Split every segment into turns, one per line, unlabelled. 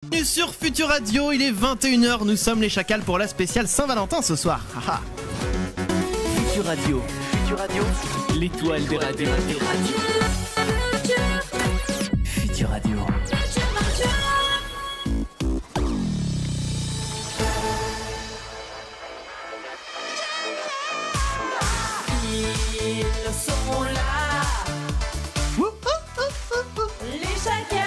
Bienvenue sur Futur Radio, il est 21h, nous sommes les Chacals pour la spéciale Saint-Valentin ce soir.
Futur Radio, l'étoile des radios. Futur Radio.
Ils sont là, les Chacals.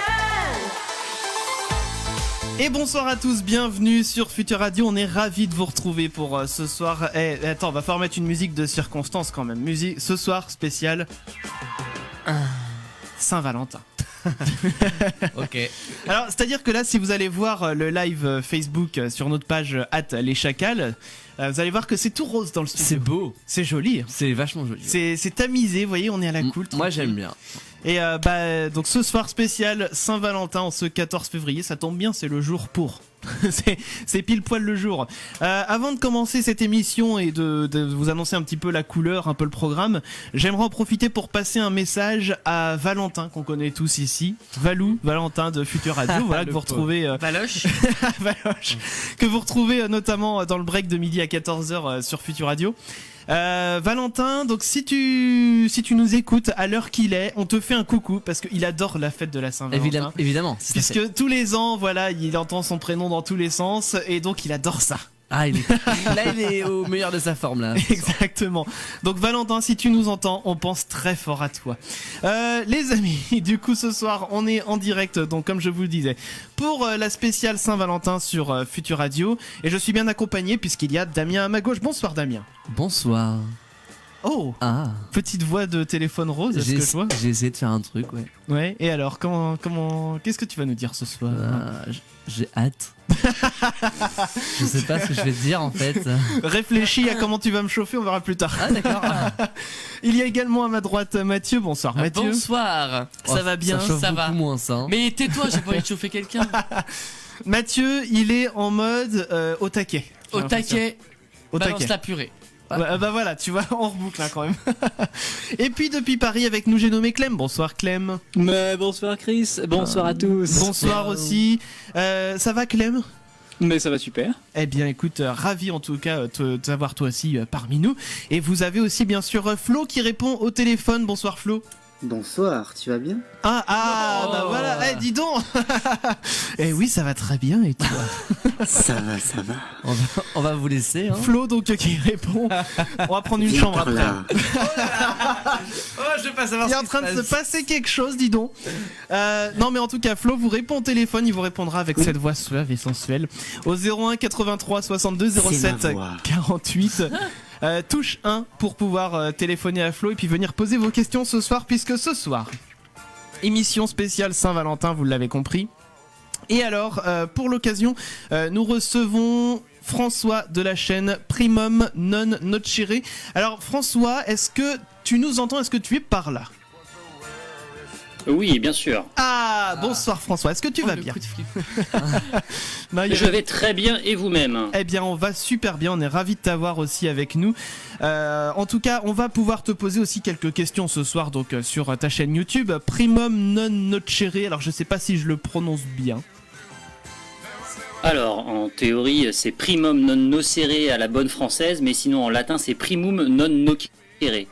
Et bonsoir à tous, bienvenue sur Futur Radio, on est ravis de vous retrouver pour ce soir. Attends, va falloir mettre une musique de circonstance quand même. Musique ce soir spéciale Saint-Valentin.
Ok.
Alors, c'est-à-dire que là, si vous allez voir le live Facebook sur notre page @les Chacals, vous allez voir que c'est tout rose dans le studio.
C'est beau.
C'est joli.
C'est vachement joli.
C'est tamisé, vous voyez, on est à la cool.
Moi j'aime bien.
Et donc ce soir spécial Saint-Valentin en ce 14 février, ça tombe bien, c'est le jour pour. c'est pile poil le jour. Avant de commencer cette émission et de vous annoncer un petit peu la couleur, un peu le programme, j'aimerais en profiter pour passer un message à Valentin, qu'on connaît tous ici. Valentin de Futur Radio, voilà, que vous retrouvez...
Valoche.
Valoche, que vous retrouvez notamment dans le break de midi à 14h sur Futur Radio. Valentin, donc si tu nous écoutes à l'heure qu'il est, on te fait un coucou parce qu'il adore la fête de la Saint-Valentin.
Évidemment.
Puisque tous les ans, voilà, il entend son prénom dans tous les sens et donc il adore ça.
Ah, il est au meilleur de sa forme là.
Exactement. Donc Valentin, si tu nous entends, on pense très fort à toi. Les amis, du coup ce soir, on est en direct, donc comme je vous le disais, pour la spéciale Saint-Valentin sur Futur Radio. Et je suis bien accompagné puisqu'il y a Damien à ma gauche. Bonsoir Damien.
Bonsoir.
Oh, petite voix de téléphone rose, est-ce que je vois ?
J'ai essayé de faire un truc, ouais.
Ouais, et alors, qu'est-ce que tu vas nous dire ce soir ?
J'ai hâte. Je sais pas ce que je vais te dire en fait.
Réfléchis à comment tu vas me chauffer, on verra plus tard.
Ah d'accord.
Il y a également à ma droite Mathieu. Bonsoir Mathieu.
Bonsoir.
Ça va bien,
ça chauffe
ça va.
beaucoup moins ça. Hein.
Mais tais-toi, j'ai pas envie de chauffer quelqu'un.
Mathieu, il est en mode au taquet.
Au taquet,
Au
balance
taquet.
la purée.
Bah voilà, tu vois, on reboucle là quand même. Et puis depuis Paris avec nous, j'ai nommé Clem. Bonsoir Clem.
Mais bonsoir Chris, bonsoir à tous.
Bonsoir aussi. Ça va Clem ?
Mais ça va super.
Eh bien écoute, ravi en tout cas de t'avoir toi aussi parmi nous. Et vous avez aussi bien sûr Flo qui répond au téléphone. Bonsoir Flo.
Bonsoir, tu vas bien?
Bah voilà, dis donc. Eh oui, ça va très bien et toi?
Ça va.
On va vous laisser. Hein.
Flo donc qui répond. On va prendre une
Viens
chambre
par
après.
là.
Je vais pas savoir.
Il est en train de se passer quelque chose, dis donc. Non mais en tout cas, Flo vous répond au téléphone, il vous répondra avec cette voix suave et sensuelle au 01 83 62 07
C'est ma voix.
48. Touche 1 pour pouvoir téléphoner à Flo et puis venir poser vos questions ce soir, puisque ce soir, émission spéciale Saint-Valentin, vous l'avez compris. Et alors, pour l'occasion, nous recevons François de la chaîne Primum Non Nocere. Alors François, est-ce que tu nous entends? Est-ce que tu es par là?
Oui, bien sûr.
Bonsoir François, est-ce que tu vas bien? Non,
Je vais très bien et vous-même?
Eh bien, on va super bien, on est ravis de t'avoir aussi avec nous. En tout cas, on va pouvoir te poser aussi quelques questions ce soir donc sur ta chaîne YouTube, Primum Non Nocere. Alors, je sais pas si je le prononce bien.
Alors, en théorie, c'est primum non nocere à la bonne française, mais sinon en latin, c'est primum non nocere.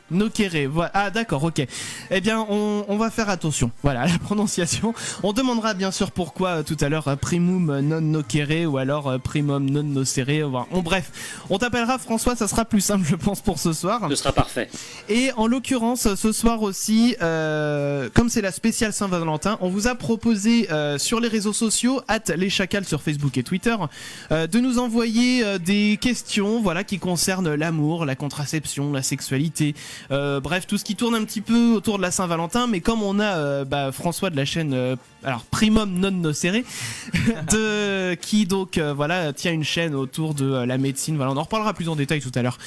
Nocere, voilà. Ah d'accord, ok. Eh bien, on va faire attention, voilà, à la prononciation. On demandera bien sûr pourquoi tout à l'heure primum non nocere ou alors primum non nocere. Bref, on t'appellera François, ça sera plus simple je pense pour ce soir.
Ce sera parfait.
Et en l'occurrence, ce soir aussi, comme c'est la spéciale Saint-Valentin, on vous a proposé sur les réseaux sociaux, @les Chacals sur Facebook et Twitter, de nous envoyer des questions, voilà, qui concernent l'amour, la contraception, la sexualité. Bref, tout ce qui tourne un petit peu autour de la Saint-Valentin, mais comme on a François de la chaîne alors Primum Non Nocere qui donc voilà tient une chaîne autour de la médecine, voilà, on en reparlera plus en détail tout à l'heure.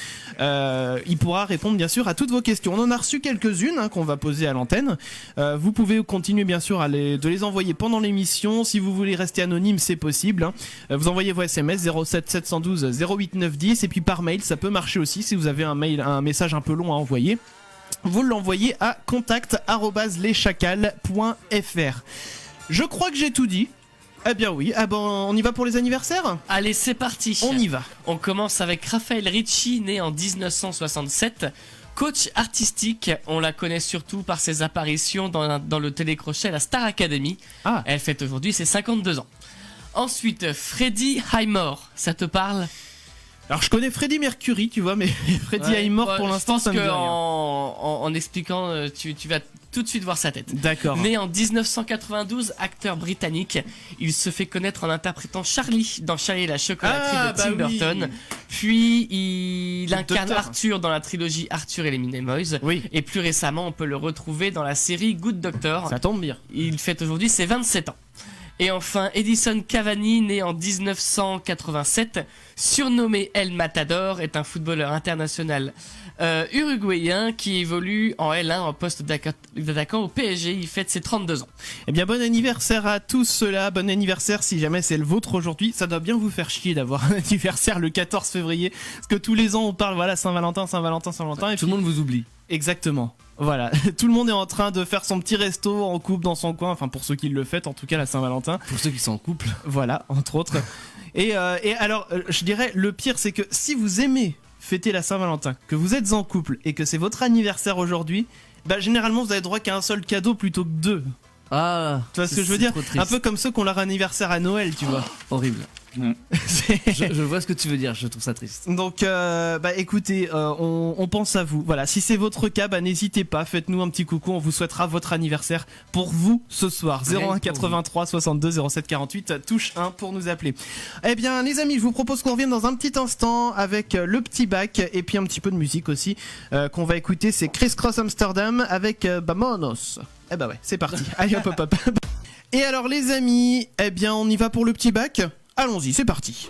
Il pourra répondre bien sûr à toutes vos questions. On en a reçu quelques-unes qu'on va poser à l'antenne. Vous pouvez continuer bien sûr de les envoyer pendant l'émission. Si vous voulez rester anonyme, c'est possible. Vous envoyez vos SMS 07 712 08 910 et puis par mail, ça peut marcher aussi si vous avez un message un peu long à envoyer. Vous l'envoyez à contact@leschacals.fr. Je crois que j'ai tout dit. Eh bien oui, ah ben on y va pour les anniversaires.
Allez, c'est parti.
On y va.
On commence avec Raphaël Ricci, né en 1967. Coach artistique, on la connaît surtout par ses apparitions dans le télécrochet La Star Academy.
Ah.
Elle fête aujourd'hui ses 52 ans. Ensuite, Freddie Highmore, ça te parle?
Alors je connais Freddie Mercury, tu vois, mais Freddie
Ouais,
Highmore
ouais,
pour l'instant ça me
Je
dit
pense
rien.
qu'en expliquant, tu vas tout de suite voir sa tête.
D'accord.
Né en 1992, acteur britannique, il se fait connaître en interprétant Charlie dans Charlie et la chocolaterie
Ah,
de Tim
bah oui.
Burton. Puis il
Le
incarne
docteur.
Arthur dans la trilogie Arthur et les Minimoys.
Oui,
Et plus récemment, on peut le retrouver dans la série Good Doctor.
ça tombe bien.
Il fête aujourd'hui ses 27 ans. Et enfin, Edison Cavani, né en 1987, surnommé El Matador, est un footballeur international uruguayen qui évolue en L1 en poste d'attaquant au PSG. Il fête ses 32 ans.
Eh bien bon anniversaire à tous ceux-là, bon anniversaire si jamais c'est le vôtre aujourd'hui. Ça doit bien vous faire chier d'avoir un anniversaire le 14 février, parce que tous les ans on parle voilà Saint-Valentin, Saint-Valentin, Saint-Valentin, et
Tout le monde vous oublie.
exactement. Voilà, tout le monde est en train de faire son petit resto en couple dans son coin, enfin pour ceux qui le fêtent en tout cas la Saint-Valentin.
Pour ceux qui sont en couple.
Voilà, entre autres. Et alors, je dirais, le pire, c'est que si vous aimez fêter la Saint-Valentin, que vous êtes en couple et que c'est votre anniversaire aujourd'hui, bah généralement vous avez droit qu'à un seul cadeau plutôt que deux.
Ah.
Tu vois ce que je veux
c'est
dire?
trop triste.
Un peu comme ceux qui ont leur anniversaire à Noël, tu vois.
Horrible.
C'est-
Je vois ce que tu veux dire, je trouve ça triste.
Donc, bah écoutez, on pense à vous. Voilà, si c'est votre cas, bah n'hésitez pas, faites-nous un petit coucou, on vous souhaitera votre anniversaire pour vous ce soir.
Rien
01
que pour
83 62 07 48, touche 1 pour nous appeler. Eh bien, les amis, je vous propose qu'on revienne dans un petit instant avec le petit bac et puis un petit peu de musique aussi qu'on va écouter. C'est Criss Cross Amsterdam avec Bamonos. Eh bah ouais, c'est parti. Allez hop hop hop. Et alors les amis, eh bien on y va pour le petit bac. Allons-y, c'est parti.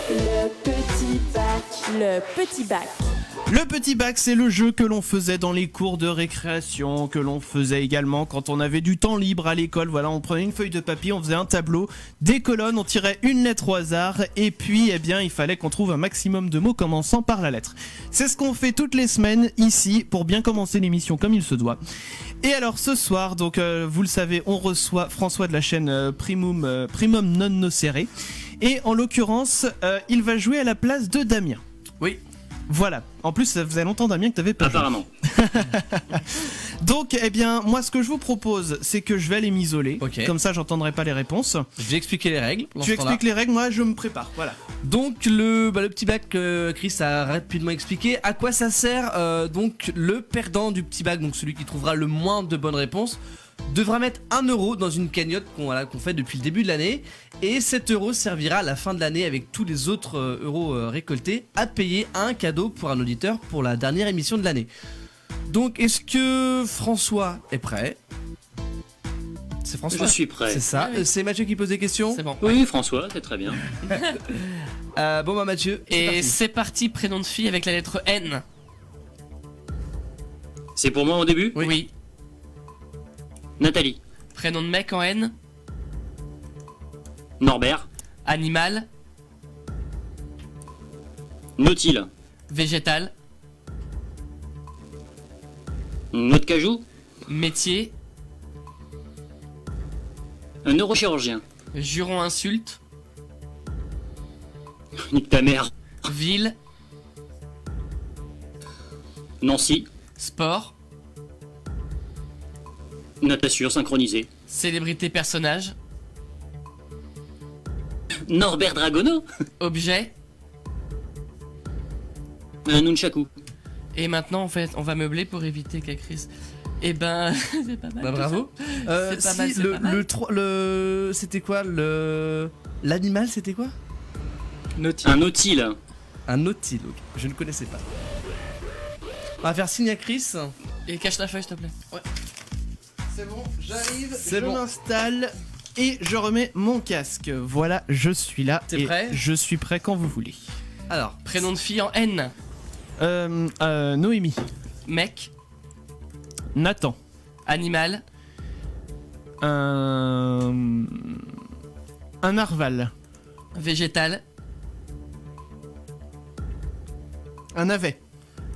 Le petit bac. Le petit bac.
Le petit bac, c'est le jeu que l'on faisait dans les cours de récréation, que l'on faisait également quand on avait du temps libre à l'école. Voilà, on prenait une feuille de papier, on faisait un tableau, des colonnes, on tirait une lettre au hasard, et puis, eh bien, il fallait qu'on trouve un maximum de mots commençant par la lettre. C'est ce qu'on fait toutes les semaines ici pour bien commencer l'émission comme il se doit. Et alors ce soir, donc vous le savez, on reçoit François de la chaîne Primum Non Nocere, et en l'occurrence, il va jouer à la place de Damien.
Oui.
Voilà. En plus, ça faisait longtemps, Damien, que t'avais pas joué.
Apparemment.
Donc, eh bien, moi, ce que je vous propose, c'est que je vais aller m'isoler.
Ok.
Comme ça, j'entendrai pas les réponses.
Je vais expliquer les règles. pendant
Tu
ce temps-là.
expliques les règles, moi, je me prépare. Voilà.
Donc le petit bac, Chris a rapidement expliqué à quoi ça sert. Donc le perdant du petit bac, donc celui qui trouvera le moins de bonnes réponses, devra mettre 1 euro dans une cagnotte qu'on fait depuis le début de l'année. Et cet euro servira à la fin de l'année, avec tous les autres euros récoltés, à payer un cadeau pour un auditeur pour la dernière émission de l'année. Donc est-ce que François est prêt? C'est François.
Je suis prêt.
C'est ça.
Oui, oui.
C'est Mathieu qui pose des questions.
C'est bon.
Oui, François, c'est très bien.
Bon bah Mathieu. c'est
Et
parti.
c'est parti, prénom de fille avec la lettre N.
C'est pour moi au début
Oui.
Nathalie.
Prénom de mec en N.
Norbert.
Animal.
Nautile.
Végétal.
Noix de cajou.
Métier.
Un neurochirurgien.
Juron insulte.
Nique ta mère.
Ville.
Nancy.
Sport.
Natation synchronisée.
Célébrité personnage.
Norbert Dragono.
Objet.
Un nunchaku.
Et maintenant, en fait, on va meubler pour éviter qu'Acris. Eh ben, c'est pas mal.
Bah
tout
bravo.
C'est pas mal, c'est pas mal.
C'était quoi l'animal, c'était quoi?
Nautile.
Un nautile.
Un nautile. Ok. Je ne connaissais pas. On va faire signe à Chris.
ça. Et cache la feuille, s'il te plaît.
C'est bon, j'arrive,
C'est
je
bon.
m'installe et je remets mon casque. Voilà, je suis là.
T'es
et
prêt?
Je suis prêt quand vous voulez.
Alors,
Prénom de fille en N.
Noémie.
Mec.
Nathan.
Animal.
Un narval.
Végétal.
Un navet.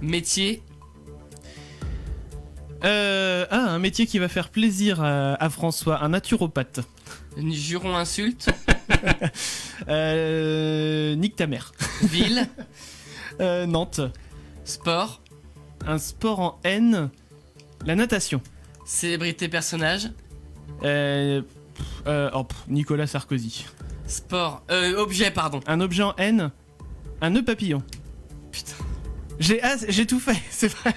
Métier.
Un métier qui va faire plaisir à François, un naturopathe.
Juron insulte.
Nique ta mère.
Ville.
Nantes.
Sport.
Un sport en N. La natation.
Célébrité personnage.
Nicolas Sarkozy.
Sport. Objet, pardon.
Un objet en N. Un nœud papillon.
Putain.
J'ai tout fait, c'est vrai.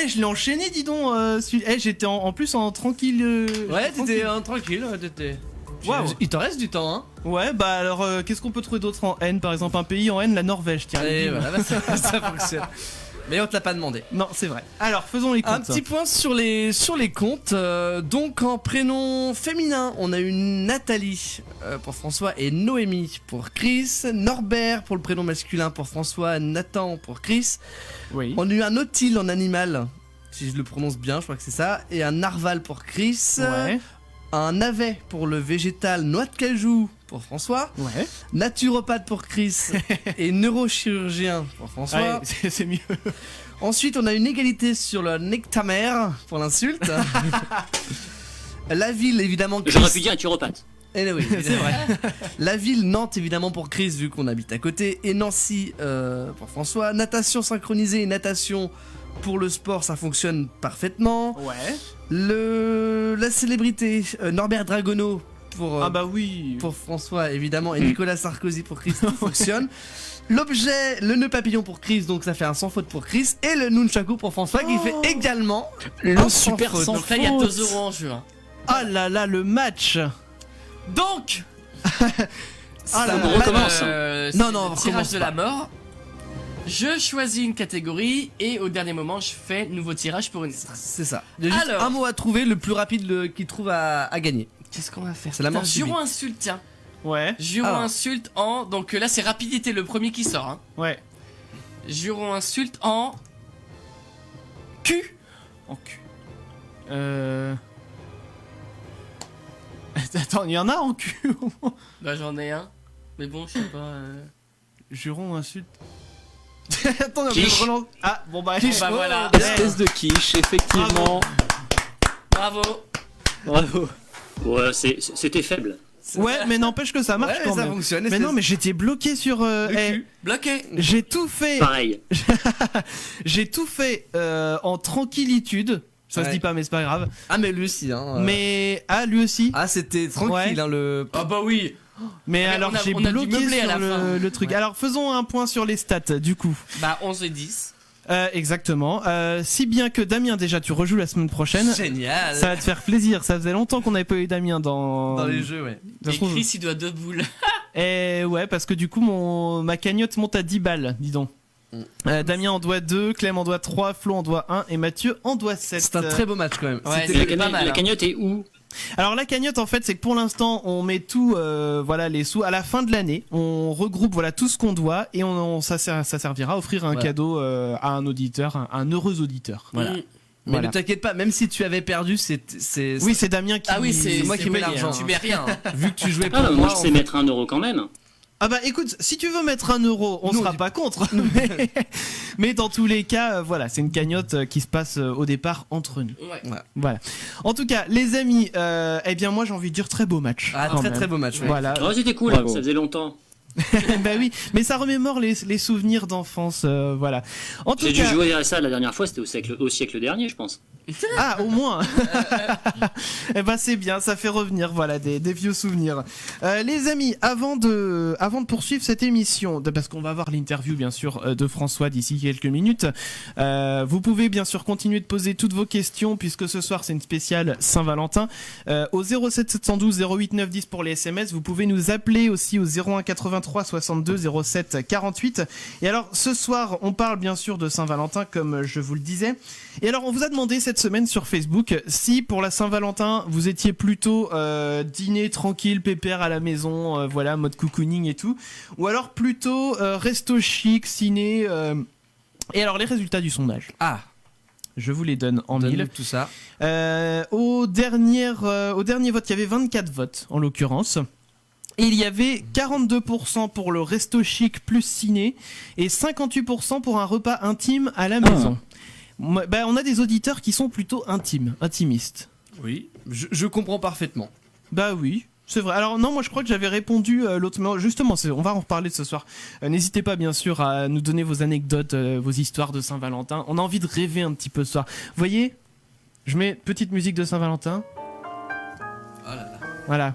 Je l'ai enchaîné, dis donc. J'étais en plus en tranquille.
Ouais,
tranquille.
t'étais tranquille, t'étais.
Waouh.
Il t'en reste du temps, hein.
Ouais, bah alors, qu'est-ce qu'on peut trouver d'autre en N? Par exemple, un pays en N, la Norvège, tiens.
Et voilà, bah, ça fonctionne. Mais on te l'a pas demandé.
Non, c'est vrai. Alors, faisons les comptes.
Un petit point sur les comptes. Donc en prénom féminin, on a eu Nathalie pour François et Noémie pour Chris. Norbert pour le prénom masculin pour François. Nathan pour Chris.
Oui.
On a eu un Otile en animal, si je le prononce bien, je crois que c'est ça. Et un Narval pour Chris.
Ouais.
Un navet pour le végétal, noix de cajou pour François.
Ouais.
Naturopathe pour Chris. Et neurochirurgien pour François.
Ouais, c'est mieux.
Ensuite, on a une égalité sur le nectamère pour l'insulte. La ville, évidemment. Chris.
J'aurais pu dire naturopathe.
Eh oui, c'est vrai. La ville, Nantes, évidemment, pour Chris, vu qu'on habite à côté. Et Nancy pour François. Natation synchronisée et natation pour le sport, ça fonctionne parfaitement.
Ouais.
La célébrité, Norbert Dragono pour,
Ah bah oui.
pour François, évidemment. Et Nicolas Sarkozy pour Chris, ça fonctionne. L'objet, le nœud papillon pour Chris, donc ça fait un sans faute pour Chris. Et le nunchaku pour François, qui fait également
Le
un
super
faute.
sans
Donc là, il y a
faute.
2 euros en jeu. hein.
Ah là là, le match.
Donc,
Ah là
On
là.
recommence.
Non,
c'est
non,
le
on recommence
tirage de
pas.
la mort. Je choisis une catégorie et au dernier moment, je fais nouveau tirage pour une lettre.
C'est ça. Il y a juste
Alors.
un mot à trouver, le plus rapide qu'il trouve à gagner.
Qu'est-ce qu'on va faire?
C'est la mort
Putain,
subite.
Juron insulte, tiens.
Ouais.
Juron
Alors.
insulte en. Donc là, c'est rapidité, le premier qui sort. Hein.
Ouais.
Juron insulte en. Q.
En cul. Attends, il y en a en cul au moins.
Bah, j'en ai un. Mais bon, je sais pas.
Juron insulte. Attends, on
Quiche.
relance. Ah, bon bah.
Bah voilà.
Espèce de quiche, effectivement.
Bravo.
Bravo.
Ouais, c'était faible.
Ouais, mais n'empêche que ça marche
Ouais,
quand
ça
même.
fonctionne.
Mais non, mais j'étais bloqué sur.
Bloqué.
J'ai tout fait.
Pareil.
J'ai tout fait en tranquillitude. Ça se
Ouais.
dit pas, mais c'est pas grave.
Ah, mais lui aussi, hein.
Mais lui aussi.
Ah, c'était tranquille,
Ouais.
hein, le.
Ah bah oui.
Mais
Ah, mais
alors
on a-
j'ai
on a dû
bloqué
meubler à
sur
la fin.
le truc.
Ouais.
Alors faisons un point sur les stats du coup.
Bah 11 et 10.
Exactement. Si bien que Damien, déjà tu rejoues la semaine prochaine.
Génial.
Ça va te faire plaisir. Ça faisait longtemps qu'on n'avait pas eu Damien dans
Dans les jeux, ouais.
Ça
Et
se trouve-
Chris, il doit 2 boules.
Et ouais, parce que du coup ma cagnotte monte à 10 balles, dis donc. Damien en doit 2, Clem en doit 3, Flo en doit 1 et Mathieu en doit 7.
C'est un très beau match quand même.
Ouais,
C'était-
La,
c'est pas mal,
la
hein.
cagnotte est où?
Alors la cagnotte en fait c'est que pour l'instant on met tout voilà les sous à la fin de l'année, on regroupe voilà tout ce qu'on doit et ça servira à offrir un
Voilà.
cadeau à un auditeur, un heureux auditeur.
Voilà.
Mm.
Mais
Voilà.
ne t'inquiète pas, même si tu avais perdu,
Oui, c'est Damien qui
Ah oui, c'est
moi qui mets
paye,
l'argent,
hein. Tu mets rien. hein.
vu que tu jouais
Ah,
pour
moi
moi.
je sais mettre 1 euro quand même.
Ah bah écoute, si tu veux mettre 1 euro, on
Nous,
sera
on dit-
pas contre. mais dans tous les cas, voilà, c'est une cagnotte qui se passe au départ entre nous.
Ouais.
Voilà. En tout cas, les amis, eh bien moi j'ai envie de dire très beau match.
Ah,
quand
très
même.
très beau match. ouais.
Voilà.
Oh, c'était cool,
Bravo.
ça faisait longtemps.
Bah oui, mais ça remémore les souvenirs d'enfance, voilà. En tout
J'ai dû
cas,
jouer à ça la dernière fois, c'était au siècle dernier, je pense.
ah au moins. Eh ben c'est bien, ça fait revenir voilà des vieux souvenirs. Les amis, avant de poursuivre cette émission, parce qu'on va avoir l'interview bien sûr de François d'ici quelques minutes, vous pouvez bien sûr continuer de poser toutes vos questions puisque ce soir c'est une spéciale Saint-Valentin. Au 07 712 08 910 pour les SMS, vous pouvez nous appeler aussi au 01 83 62 07 48. Et alors ce soir on parle bien sûr de Saint-Valentin comme je vous le disais. Et alors on vous a demandé cette semaine sur Facebook si pour la Saint-Valentin vous étiez plutôt dîner tranquille, pépère à la maison, voilà, mode cocooning et tout, ou alors plutôt resto chic, ciné. Et alors les résultats du sondage,
Ah,
je vous les donne en
donne-nous
mille.
tout ça.
Au dernier vote, il y avait 24 votes en l'occurrence. Et il y avait 42% pour le resto chic plus ciné et 58% pour un repas intime à la maison. Bah, on a des auditeurs qui sont plutôt intimistes.
Oui, je comprends parfaitement.
Bah oui, C'est vrai. Alors non, moi je crois que j'avais répondu l'autre. Mais justement, on va en reparler ce soir. N'hésitez pas bien sûr à nous donner vos anecdotes, vos histoires de Saint-Valentin. On a envie de rêver un petit peu ce soir. Vous voyez, je mets petite musique de Saint-Valentin.
Oh là là.
Voilà.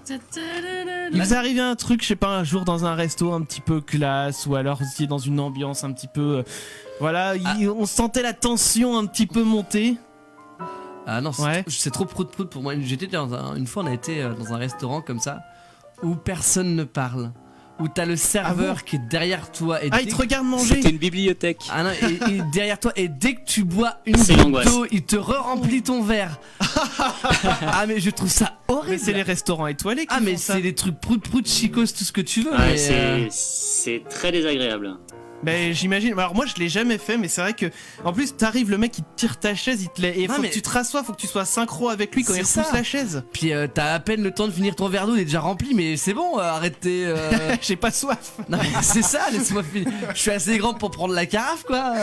Il vous est arrivé un truc, je sais pas, un jour dans un resto un petit peu classe, ou alors vous étiez dans une ambiance un petit peu, voilà, on sentait la tension un petit peu monter.
Ah non,
Ouais.
c'est trop prout-prout pour moi. Une fois, on a été dans un restaurant comme ça où personne ne parle, où t'as le serveur qui est derrière toi et
Il te regarde manger.
C'était une bibliothèque.
Ah non, et derrière toi, et dès que tu bois une
C'est
goutte
l'angoisse.
d'eau, il te re-remplit ton verre. Ah mais je trouve ça horrible.
Mais c'est les restaurants étoilés qui
Ah mais
font ça.
c'est des trucs prout-prout, chicos, tout ce que tu veux.
Ouais,
mais,
c'est très désagréable.
Ben j'imagine. Alors moi je l'ai jamais fait, mais c'est vrai que en plus t'arrives, le mec il te tire ta chaise, et
Non,
faut
mais-
que tu te rassoies, faut que tu sois synchro avec lui quand
C'est
il repousse
ça.
la chaise.
Puis t'as à peine le temps de finir ton verre d'eau, il est déjà rempli, mais c'est bon, arrêtez.
J'ai pas soif.
Non mais c'est ça, laisse-moi finir. Je suis assez grand pour prendre la carafe, quoi.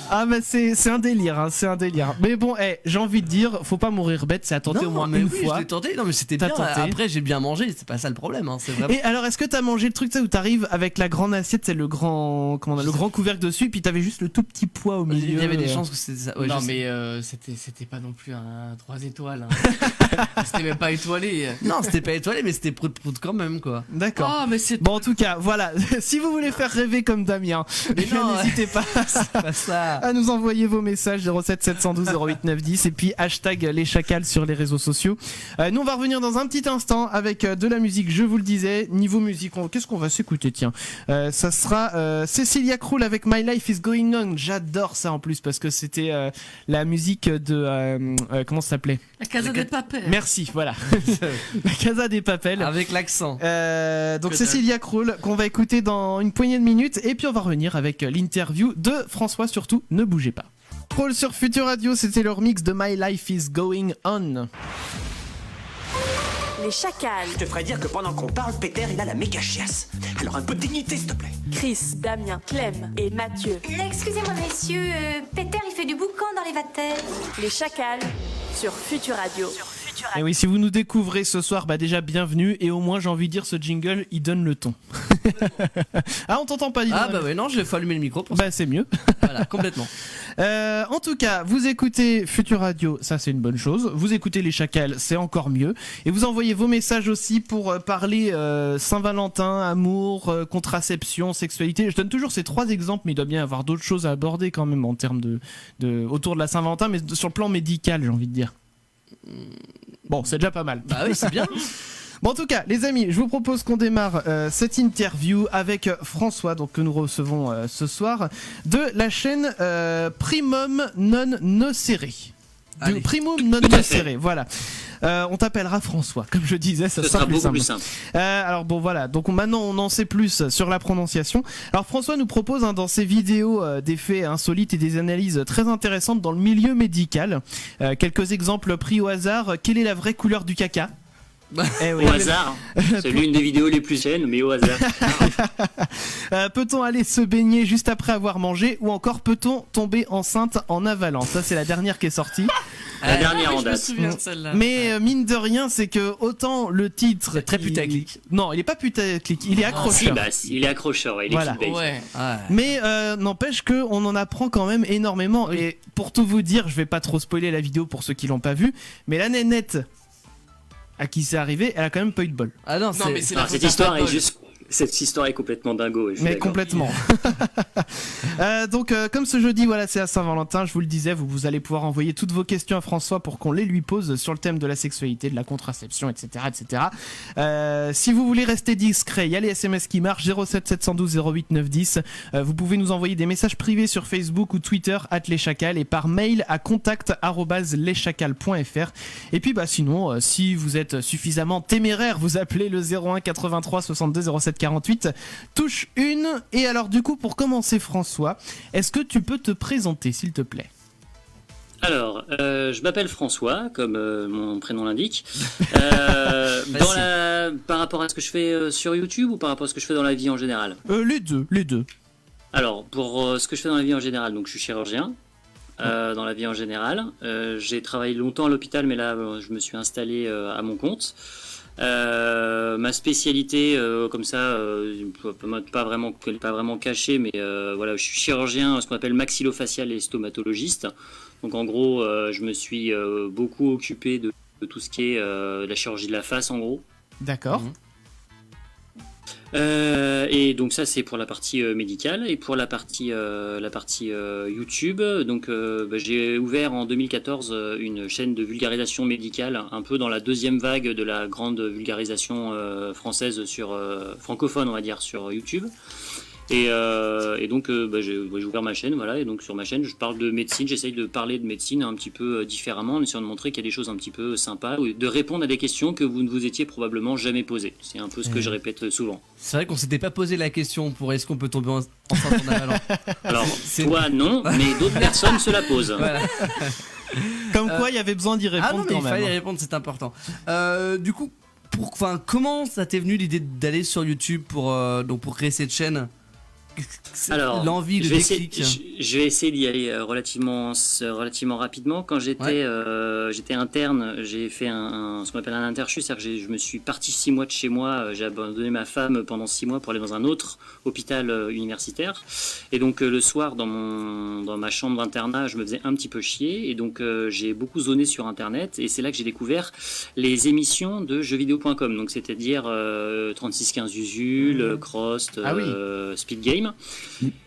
Ah bah c'est un délire, hein, c'est un délire. Mais bon, j'ai envie de dire, faut pas mourir bête, c'est à tenter
Non,
au moins
mais
une
oui,
fois.
je l'ai tenté. Non mais c'était
T'as
bien.
tenté.
Après j'ai bien mangé, c'est pas ça le problème. Hein, c'est vraiment.
Et alors, est-ce que t'as mangé le truc, tu sais, où t'arrives avec la grande assiette, c'est le grand, le grand couvercle dessus, et puis t'avais juste le tout petit pois au milieu.
Il y avait des chances que c'était ça. Ouais,
non,
je sais.
mais c'était pas non plus un 3 étoiles. Hein. C'était même pas étoilé.
Non, c'était pas étoilé, mais c'était prout-prout quand même, quoi.
D'accord.
Oh, mais c'est.
Bon, en tout cas, voilà. Si vous voulez faire rêver comme Damien,
Mais non,
n'hésitez pas
C'est pas ça.
à nous envoyer vos messages 07 712 08 910 et puis hashtag les chacals sur les réseaux sociaux. Nous, on va revenir dans un petit instant avec de la musique, je vous le disais. Niveau musique, qu'est-ce qu'on va s'écouter, tiens. Ça sera Cecilia Krull avec My Life is Going On. J'adore ça en plus parce que c'était la musique de... comment ça s'appelait?
La Casa des Papel.
Merci, voilà. La Casa des Papel.
Avec l'accent.
Donc
Que
Cecilia Krull qu'on va écouter dans une poignée de minutes et puis on va revenir avec l'interview de François. Surtout ne bougez pas. Krull sur Future Radio, c'était leur mix de My Life is Going On.
Les chacals.
Je te ferais dire que pendant qu'on parle, Peter, il a la méga chiasse. Alors un peu de dignité, s'il te plaît.
Chris, Damien, Clem et Mathieu.
Excusez-moi, messieurs, Peter, il fait du boucan dans les vatères.
Les chacals sur Future Radio.
Et oui, si vous nous découvrez ce soir, bah déjà bienvenue et au moins j'ai envie de dire ce jingle, il donne le ton. Ah, on t'entend pas, dis donc.
Ah bah ouais, non, faut allumer le micro pour
Bah c'est mieux.
Voilà, complètement.
En tout cas, vous écoutez Future Radio, ça c'est une bonne chose. Vous écoutez les chacals, c'est encore mieux. Et vous envoyez vos messages aussi pour parler Saint-Valentin, amour, contraception, sexualité. Je donne toujours ces 3 exemples, mais il doit bien y avoir d'autres choses à aborder quand même en termes de autour de la Saint-Valentin, mais sur le plan médical, j'ai envie de dire. Bon, c'est déjà pas mal.
Bah oui, c'est bien.
Bon, en tout cas, les amis, je vous propose qu'on démarre cette interview avec François, donc que nous recevons ce soir, de la chaîne Primum Non Nocere.
Allez.
Primum Non
Tout à
Nocere, voilà. On t'appellera François, comme je disais, ça
Ce
sera
sera
plus
beaucoup
simple.
plus simple.
Alors bon voilà, donc maintenant on en sait plus sur la prononciation. Alors François nous propose dans ses vidéos des faits insolites et des analyses très intéressantes dans le milieu médical. Quelques exemples pris au hasard. Quelle est la vraie couleur du caca? Eh oui.
Au hasard. C'est l'une des vidéos les plus saines, mais au hasard.
Peut-on aller se baigner juste après avoir mangé ou encore peut-on tomber enceinte en avalant? Ça c'est la dernière qui est sortie.
La dernière en
Je me
date.
souviens de celle-là.
Mais mine de rien, c'est que autant le titre
Très putaclic.
Non, il est pas putaclic, il est
Si,
accrocheur.
bah, il est accrocheur, il est
Voilà.
clickbait.
Ouais.
Ouais.
Mais n'empêche que on en apprend quand même énormément. Et pour tout vous dire, je vais pas trop spoiler la vidéo pour ceux qui l'ont pas vue, mais la nénette à qui c'est arrivé, elle a quand même pas eu de bol.
Ah non,
Non, mais c'est la
Alors, cette
faute à
histoire est
Paul.
juste. Cette histoire est complètement dingo. je suis
Mais
d'accord.
complètement. Donc comme ce jeudi, voilà, c'est à Saint-Valentin, je vous le disais, vous allez pouvoir envoyer toutes vos questions à François pour qu'on les lui pose sur le thème de la sexualité, de la contraception, etc. etc. Si vous voulez rester discret, il y a les SMS qui marchent, 07 712 08 910. Vous pouvez nous envoyer des messages privés sur Facebook ou Twitter @leschacals et par mail à contact@leschacals.fr. Et puis bah sinon, si vous êtes suffisamment téméraire, vous appelez le 01 83 62 07 48, touche 1. Et alors du coup, pour commencer François, est-ce que tu peux te présenter s'il te plaît?
Alors, je m'appelle François, comme mon prénom l'indique. Par rapport à ce que je fais sur YouTube ou par rapport à ce que je fais dans la vie en général?
Les deux.
Alors, pour ce que je fais dans la vie en général, donc je suis chirurgien. Dans la vie en général, j'ai travaillé longtemps à l'hôpital, mais là, je me suis installé à mon compte. Ma spécialité, comme ça, pas vraiment cachée, mais voilà, je suis chirurgien, ce qu'on appelle maxillofacial et stomatologiste. Donc en gros, je me suis beaucoup occupé de tout ce qui est la chirurgie de la face, en gros.
D'accord.
Et donc ça c'est pour la partie médicale et pour la partie YouTube. Donc j'ai ouvert en 2014 une chaîne de vulgarisation médicale, un peu dans la deuxième vague de la grande vulgarisation française sur francophone on va dire sur YouTube. Et donc j'ai ouvert ma chaîne, voilà, et donc sur ma chaîne je parle de médecine, j'essaye de parler de médecine un petit peu différemment en essayant de montrer qu'il y a des choses un petit peu sympas, ou de répondre à des questions que vous ne vous étiez probablement jamais posées. C'est un peu ce que je répète souvent.
C'est vrai qu'on s'était pas posé la question pour est-ce qu'on peut tomber enceinte en avalant.
Alors toi non, mais d'autres personnes se la posent.
Voilà.
Comme quoi, il y avait besoin d'y répondre
Ah non, mais
quand
il
même.
fallait répondre, c'est important. Du coup, comment ça t'est venu l'idée d'aller sur YouTube pour créer cette chaîne?
Alors,
l'envie, le déclic.
Je vais essayer d'y aller relativement rapidement. Quand j'étais interne, j'ai fait ce qu'on appelle un interchus, c'est-à-dire que je me suis parti 6 mois de chez moi, j'ai abandonné ma femme pendant 6 mois pour aller dans un autre hôpital universitaire. Et donc le soir, dans ma chambre d'internat, je me faisais un petit peu chier. Et donc j'ai beaucoup zoné sur Internet. Et c'est là que j'ai découvert les émissions de jeuxvideo.com. Donc c'est-à-dire 3615 Usul, Crost, Speed Game.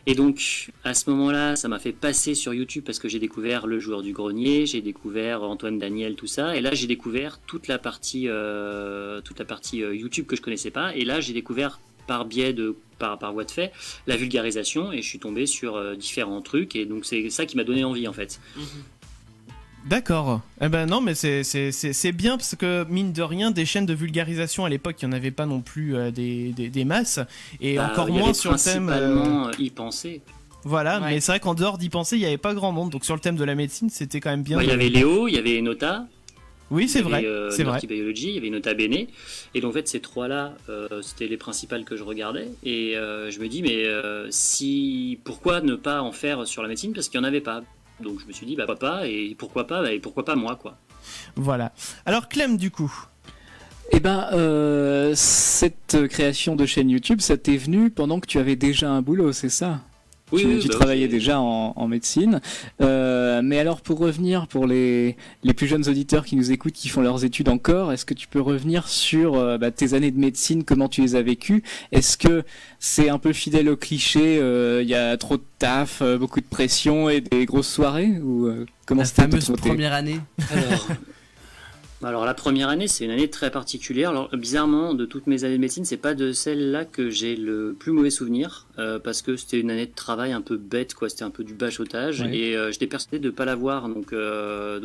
Et donc à ce moment-là ça m'a fait passer sur YouTube parce que j'ai découvert le joueur du grenier, j'ai découvert Antoine Daniel, tout ça, et là j'ai découvert toute la partie YouTube que je connaissais pas, et là j'ai découvert par biais par voie de fait la vulgarisation, et je suis tombé sur différents trucs, et donc c'est ça qui m'a donné envie en fait.
D'accord. Eh ben non, mais c'est bien parce que mine de rien, des chaînes de vulgarisation à l'époque, il n'y en avait pas non plus des masses, et encore moins sur le thème.
Principalement y penser.
Voilà,
Ouais.
mais c'est vrai qu'en dehors d'y penser, il n'y avait pas grand monde. Donc sur le thème de la médecine, c'était quand même bien.
Il y avait Léo, il y avait Nota.
Oui, c'est
Il y
vrai.
avait,
C'est vrai.
Naughty Biology, il y avait Nota Bene, et donc en fait ces trois-là, c'était les principales que je regardais, et je me dis mais pourquoi ne pas en faire sur la médecine, parce qu'il n'y en avait pas. Donc je me suis dit pourquoi pas, et pourquoi pas moi quoi.
Voilà. Alors Clem, du coup.
Eh ben, cette création de chaîne YouTube, ça t'est venu pendant que tu avais déjà un boulot, c'est ça? Tu travaillais déjà en médecine. Mais alors, pour revenir, pour les plus jeunes auditeurs qui nous écoutent, qui font leurs études encore, est-ce que tu peux revenir sur tes années de médecine, comment tu les as vécues? Est-ce que c'est un peu fidèle au cliché, il y a trop de taf, beaucoup de pression et des grosses soirées, ou comment
La
c'était
fameuse
ton côté?
première année.
Alors la première année, c'est une année très particulière. Alors bizarrement, de toutes mes années de médecine, c'est pas de celle-là que j'ai le plus mauvais souvenir, parce que c'était une année de travail un peu bête, quoi. C'était un peu du bachotage,
Ouais.
et j'étais persuadé de pas l'avoir, donc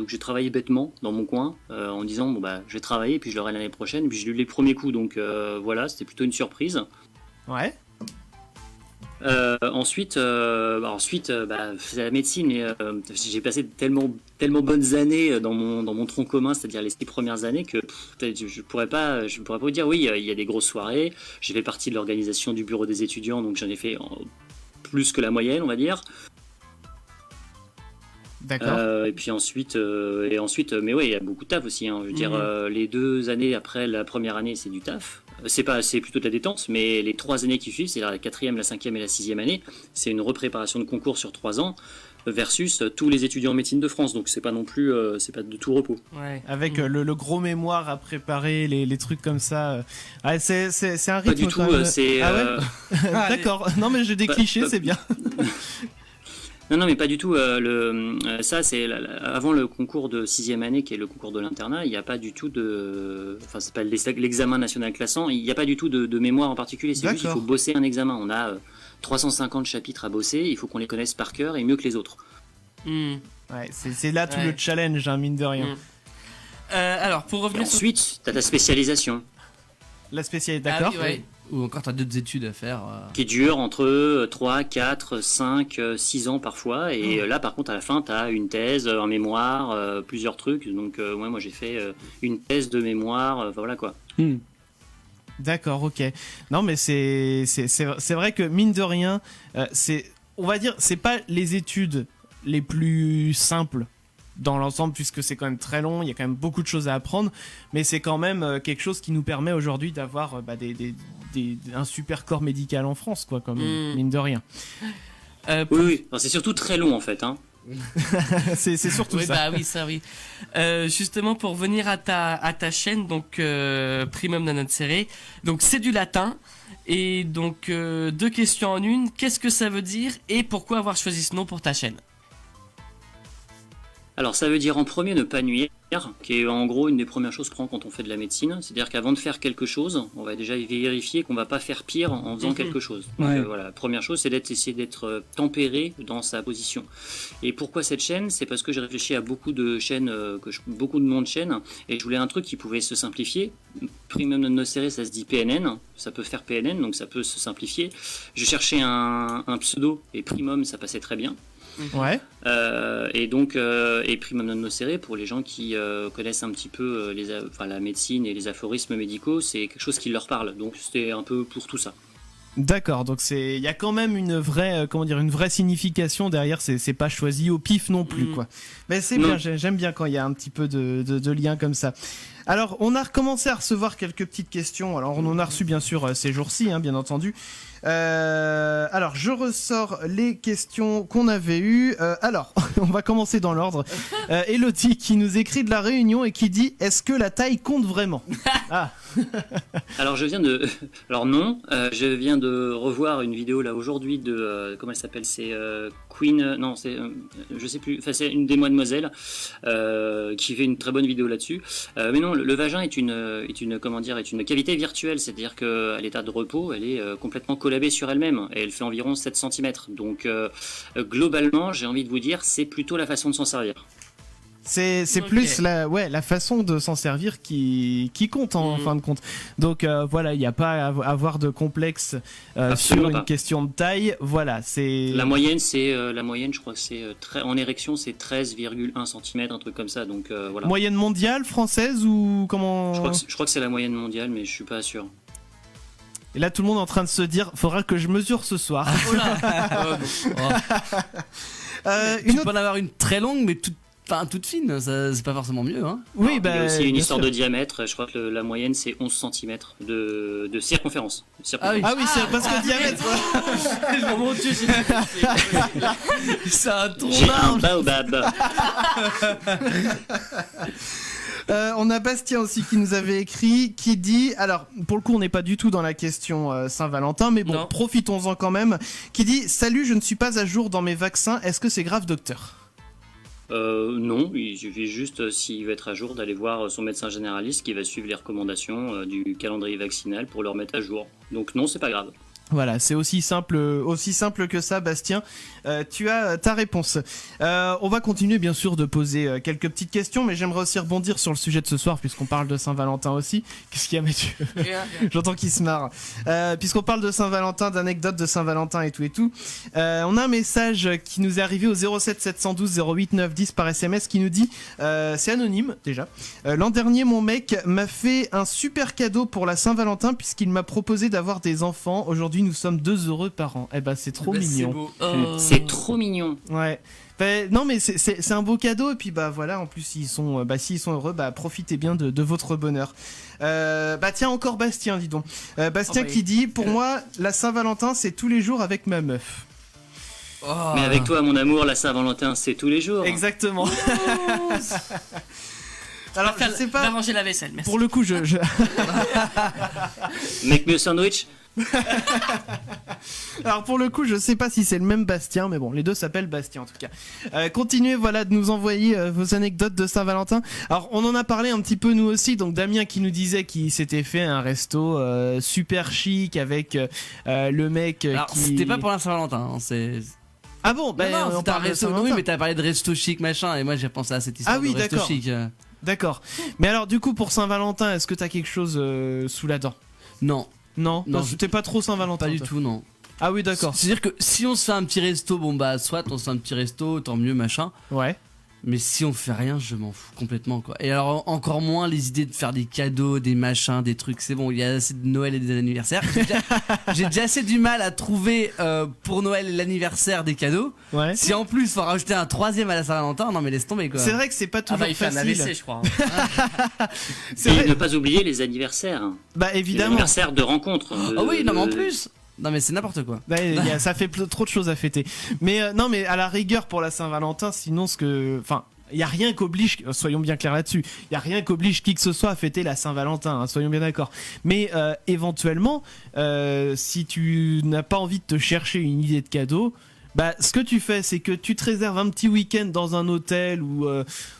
j'ai travaillé bêtement dans mon coin, en disant je vais travailler, puis je l'aurai l'année prochaine, puis j'ai eu les premiers coups, donc voilà, c'était plutôt une surprise.
Ouais.
Ensuite, c'est la médecine, mais j'ai passé tellement bonnes années dans mon tronc commun, c'est-à-dire les 6 premières années, que je pourrais pas vous dire oui, il y a des grosses soirées. J'ai fait partie de l'organisation du bureau des étudiants, donc j'en ai fait plus que la moyenne, on va dire.
D'accord.
Et puis ensuite, mais oui, il y a beaucoup de taf aussi, hein. Je veux dire, les 2 années après la première année, c'est du taf. C'est plutôt de la détente, mais les 3 années qui suivent, c'est la 4e, la 5e et la 6e année, c'est une repréparation de concours sur 3 ans versus tous les étudiants en médecine de France, donc c'est pas non plus, c'est pas de tout repos.
Ouais.
Avec le gros mémoire à préparer, les trucs comme ça. Ouais, c'est un rythme.
Pas du tout,
quand même.
c'est...
Ah ouais. D'accord. Non, mais j'ai des clichés, c'est bien.
Non, mais pas du tout. Ça, c'est avant le concours de 6e année, qui est le concours de l'internat, il n'y a pas du tout de... Enfin, c'est pas l'examen national classant, il n'y a pas du tout de mémoire en particulier, c'est juste qu'il faut bosser un examen. On a 350 chapitres à bosser, il faut qu'on les connaisse par cœur et mieux que les autres.
Hmm.
Ouais, c'est là tout
Ouais.
le challenge, hein, mine de rien.
Alors, pour
Et
revenir sur...
ensuite, tu as ta spécialisation,
La spécialité,
Ah
d'accord.
oui, ouais.
Ou encore t'as d'autres études à faire.
qui dure entre 3, 4, 5, 6 ans parfois, et là, par contre, à la fin, tu as une thèse, un mémoire, plusieurs trucs, donc moi j'ai fait une thèse de mémoire, voilà quoi.
D'accord, ok. Non, mais c'est vrai que mine de rien, on va dire, c'est pas les études les plus simples dans l'ensemble, puisque c'est quand même très long, il y a quand même beaucoup de choses à apprendre, mais c'est quand même quelque chose qui nous permet aujourd'hui d'avoir un super corps médical en France, quoi, comme mine de rien.
Oui. Enfin, c'est surtout très long en fait. Hein.
c'est surtout
oui,
ça.
Bah oui, ça oui. Justement, pour venir à ta chaîne, donc Primum non serré, donc c'est du latin. Et donc 2 questions en une. Qu'est-ce que ça veut dire et pourquoi avoir choisi ce nom pour ta chaîne?
Alors ça veut dire en premier ne pas nuire, qui est en gros une des premières choses qu'on prend quand on fait de la médecine. C'est-à-dire qu'avant de faire quelque chose, on va déjà vérifier qu'on va pas faire pire en faisant quelque chose. Donc, voilà, la première chose c'est d'essayer d'être tempéré dans sa position. Et pourquoi cette chaîne? C'est parce que j'ai réfléchi à beaucoup de chaînes, beaucoup de noms de chaînes, et je voulais un truc qui pouvait se simplifier. Primum non nocere, ça se dit PNN, ça peut faire PNN, donc ça peut se simplifier. Je cherchais un pseudo, et Primum ça passait très bien.
Ouais.
Et donc, Primum non nocere, pour les gens qui connaissent un petit peu la médecine et les aphorismes médicaux, c'est quelque chose qui leur parle. Donc c'était un peu pour tout ça.
D'accord, donc il y a quand même une vraie signification derrière. C'est pas choisi au pif non plus, quoi. Mais c'est bien, j'aime bien quand il y a un petit peu de lien comme ça. Alors, on a recommencé à recevoir quelques petites questions. Alors, on en a reçu bien sûr ces jours-ci, hein, bien entendu. Alors, je ressors les questions qu'on avait eues. Alors, on va commencer dans l'ordre. Elodie qui nous écrit de la Réunion et qui dit: est-ce que la taille compte vraiment? Ah.
Alors, alors non, je viens de revoir une vidéo là aujourd'hui de comment elle s'appelle, c'est Queen, non c'est je sais plus, enfin c'est une des Mademoiselles qui fait une très bonne vidéo là-dessus. Mais non, le vagin est une cavité virtuelle, c'est-à-dire qu'à l'état de repos, elle est complètement collabée sur elle-même et elle fait environ 7 cm. Donc globalement, j'ai envie de vous dire, c'est plutôt la façon de s'en servir.
C'est plus la façon de s'en servir qui compte en fin de compte. Donc voilà, il n'y a pas à avoir de complexe sur une question de taille. Voilà, c'est
la moyenne, je crois que c'est en érection, c'est 13,1 cm, un truc comme ça. Donc voilà.
Moyenne mondiale, française ou comment?
Je crois que c'est la moyenne mondiale, mais je suis pas sûr.
Et là, tout le monde est en train de se dire, faudra que je mesure ce soir.
Tu peux en avoir une très longue, mais toute fine, ça, c'est pas forcément mieux. Hein.
Oui,
il y a aussi une histoire de diamètre. Je crois que la moyenne c'est 11 cm de circonférence.
Ah oui, c'est parce que diamètre.
Mon Dieu, c'est un trou
J'ai un baobab.
On a Bastien aussi qui nous avait écrit, qui dit, alors pour le coup on n'est pas du tout dans la question Saint-Valentin, mais bon, profitons-en quand même, qui dit: salut, je ne suis pas à jour dans mes vaccins, est-ce que c'est grave, docteur?
Non, il suffit juste, s'il veut être à jour, d'aller voir son médecin généraliste qui va suivre les recommandations du calendrier vaccinal pour le remettre à jour. Donc non, c'est pas grave.
Voilà, c'est aussi simple que ça, Bastien. Tu as ta réponse. On va continuer bien sûr de poser quelques petites questions, mais j'aimerais aussi rebondir sur le sujet de ce soir, puisqu'on parle de Saint-Valentin aussi. Qu'est-ce qu'il y a, Mathieu? J'entends qu'il se marre. Puisqu'on parle de Saint-Valentin, d'anecdotes de Saint-Valentin et tout. On a un message qui nous est arrivé au 07 712 08 910 par SMS qui nous dit, c'est anonyme déjà. L'an dernier, mon mec m'a fait un super cadeau pour la Saint-Valentin puisqu'il m'a proposé d'avoir des enfants. Aujourd'hui, nous sommes 2 heureux parents. Eh ben, c'est trop mignon.
C'est beau.
C'est trop mignon.
Ouais. Non, mais c'est un beau cadeau. Et puis, bah voilà, en plus, s'ils sont heureux, profitez bien de votre bonheur. Tiens, encore Bastien, dis donc. Bastien qui dit: pour moi, la Saint-Valentin, c'est tous les jours avec ma meuf.
Mais avec toi, mon amour, la Saint-Valentin, c'est tous les jours.
Exactement. Alors, je sais pas.
Va manger la vaisselle, merci.
Pour le coup, je...
Make me a sandwich.
Alors pour le coup, je sais pas si c'est le même Bastien, mais bon, les deux s'appellent Bastien en tout cas. Continuez de nous envoyer vos anecdotes de Saint-Valentin. Alors on en a parlé un petit peu nous aussi, donc Damien qui nous disait qu'il s'était fait un resto super chic avec le mec
Alors,
qui...
c'était pas pour la Saint-Valentin, hein, c'est...
Ah bon,
on parle de Saint-Valentin. Oui, mais t'as parlé de resto chic machin, et moi j'ai pensé à cette histoire de resto chic.
D'accord. Mais alors du coup pour Saint-Valentin, est-ce que t'as quelque chose sous la dent?
Non.
Non, t'es pas trop Saint-Valentin.
Pas du tout, non.
Ah oui, d'accord.
C'est-à-dire que si on se fait un petit resto, soit on se fait un petit resto, tant mieux, machin.
Ouais.
Mais si on fait rien, je m'en fous complètement, quoi. Et alors, encore moins les idées de faire des cadeaux, des machins, des trucs. C'est bon, il y a assez de Noël et des anniversaires. J'ai déjà assez du mal à trouver pour Noël et l'anniversaire des cadeaux.
Ouais.
Si en plus, faut rajouter un troisième à la Saint-Valentin, non mais laisse tomber, quoi.
C'est vrai que c'est pas toujours
il fait un
facile.
AVC, je crois.
C'est
Et
vrai.
ne pas oublier les anniversaires.
Bah
Les
évidemment.
anniversaires de rencontres.
Ah oui, non mais en plus. Non mais c'est n'importe quoi.
Ouais, ça fait trop de choses à fêter. Mais non, mais à la rigueur pour la Saint-Valentin, sinon il y a rien qu'oblige, soyons bien clairs là-dessus, il y a rien qu'oblige qui que ce soit à fêter la Saint-Valentin, hein, soyons bien d'accord. Mais éventuellement, si tu n'as pas envie de te chercher une idée de cadeau, bah ce que tu fais, c'est que tu te réserves un petit week-end dans un hôtel ou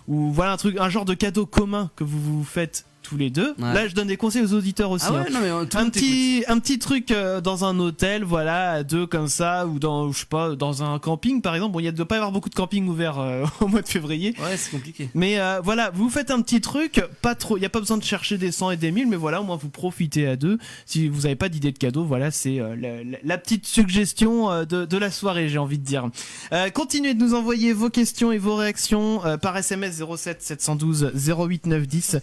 voilà un genre de cadeau commun que vous faites tous les deux.
Ouais.
Là, je donne des conseils aux auditeurs aussi.
Ah ouais,
hein.
non mais tout
Un
le monde t'écoute.
petit truc dans un hôtel, voilà, à deux comme ça, ou dans, je sais pas, dans un camping par exemple. Bon, il ne doit pas y avoir beaucoup de campings ouverts au mois de février.
Ouais, c'est compliqué.
Mais voilà, vous faites un petit truc, pas trop, il n'y a pas besoin de chercher des 100 et des 1000, mais voilà, au moins vous profitez à deux. Si vous n'avez pas d'idée de cadeau, voilà, c'est la petite suggestion de la soirée, j'ai envie de dire. Continuez de nous envoyer vos questions et vos réactions par SMS 07 712 08 910.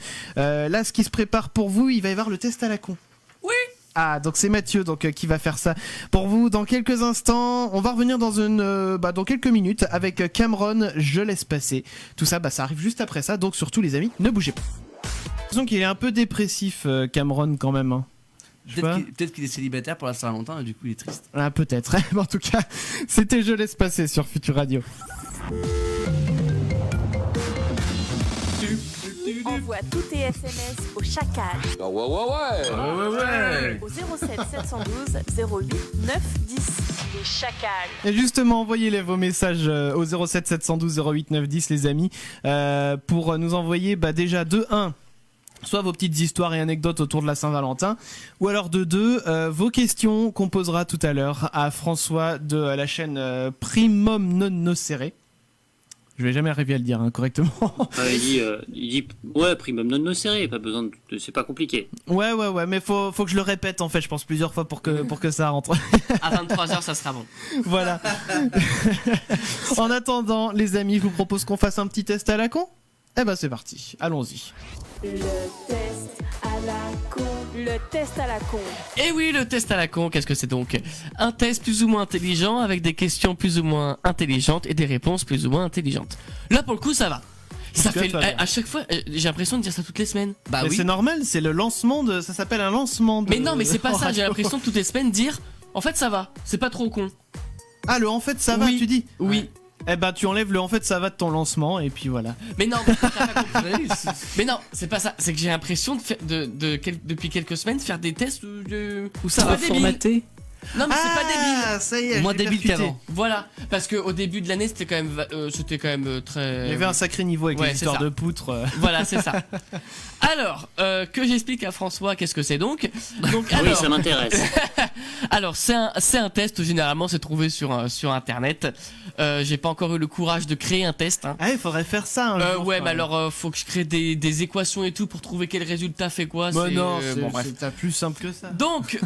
Là, ce qui se prépare pour vous, il va y avoir le test à la con.
Oui.
Ah, donc c'est Mathieu qui va faire ça pour vous dans quelques instants. On va revenir dans quelques minutes avec Cameron, je laisse passer. Tout ça, ça arrive juste après ça. Donc surtout les amis, ne bougez pas. J'ai l'impression qu'il est un peu dépressif, Cameron quand même. Hein.
Peut-être qu'il est célibataire pour la Saint-Valentin et du coup il est triste.
Ah, peut-être. En tout cas, c'était Je laisse passer sur Futur Radio.
Envoie tous tes SMS au Chacal.
Ouais.
Au 07 712 08 910. Les Chacals.
Et justement, envoyez vos messages au 07 712 08 910 les amis, pour nous envoyer déjà de 1 soit vos petites histoires et anecdotes autour de la Saint-Valentin, ou alors de 2 vos questions qu'on posera tout à l'heure à François de la chaîne Primum Non Nocere. Je vais jamais arriver à le dire correctement.
Il dit ouais, primum non nocere, pas besoin de, c'est pas compliqué.
Ouais, mais faut que je le répète en fait, je pense plusieurs fois pour que ça rentre.
À 23h, ça sera bon.
Voilà. En attendant, les amis, je vous propose qu'on fasse un petit test à la con. Eh ben c'est parti, allons-y.
Le test à la con. Le test à la con.
Et oui, le test à la con, qu'est-ce que c'est donc? Un test plus ou moins intelligent avec des questions plus ou moins intelligentes et des réponses plus ou moins intelligentes. Là, pour le coup, ça va. Ça fait à chaque fois, j'ai l'impression de dire ça toutes les semaines.
Bah oui. C'est normal, c'est le lancement ça s'appelle un lancement de...
Mais non, mais c'est pas ça, j'ai l'impression de toutes les semaines dire en fait ça va, c'est pas trop con.
Ah, le en fait ça va, tu dis?
Oui.
Ouais. Eh ben tu enlèves le en fait ça va de ton lancement et puis voilà.
Mais non, t'as pas compris. Mais non, c'est pas ça, c'est que j'ai l'impression de faire depuis quelques semaines faire des tests où ça va
formaté.
Non mais c'est pas débile.
Ça y est,
moins débile qu'avant.
Voilà, parce que au début de l'année c'était quand même très.
Il y avait un sacré niveau avec les histoires de poutres.
Voilà, c'est ça. Alors, que j'explique à François qu'est-ce que c'est donc.
Oui, ça m'intéresse.
Alors c'est un test, généralement c'est trouvé sur internet. J'ai pas encore eu le courage de créer un test. Hein.
Ah, il faudrait faire ça un jour.
Ouais, mais alors faut que je crée des équations et tout pour trouver quel résultat fait quoi.
Bah non,
bref.
c'est plus simple que ça.
Donc,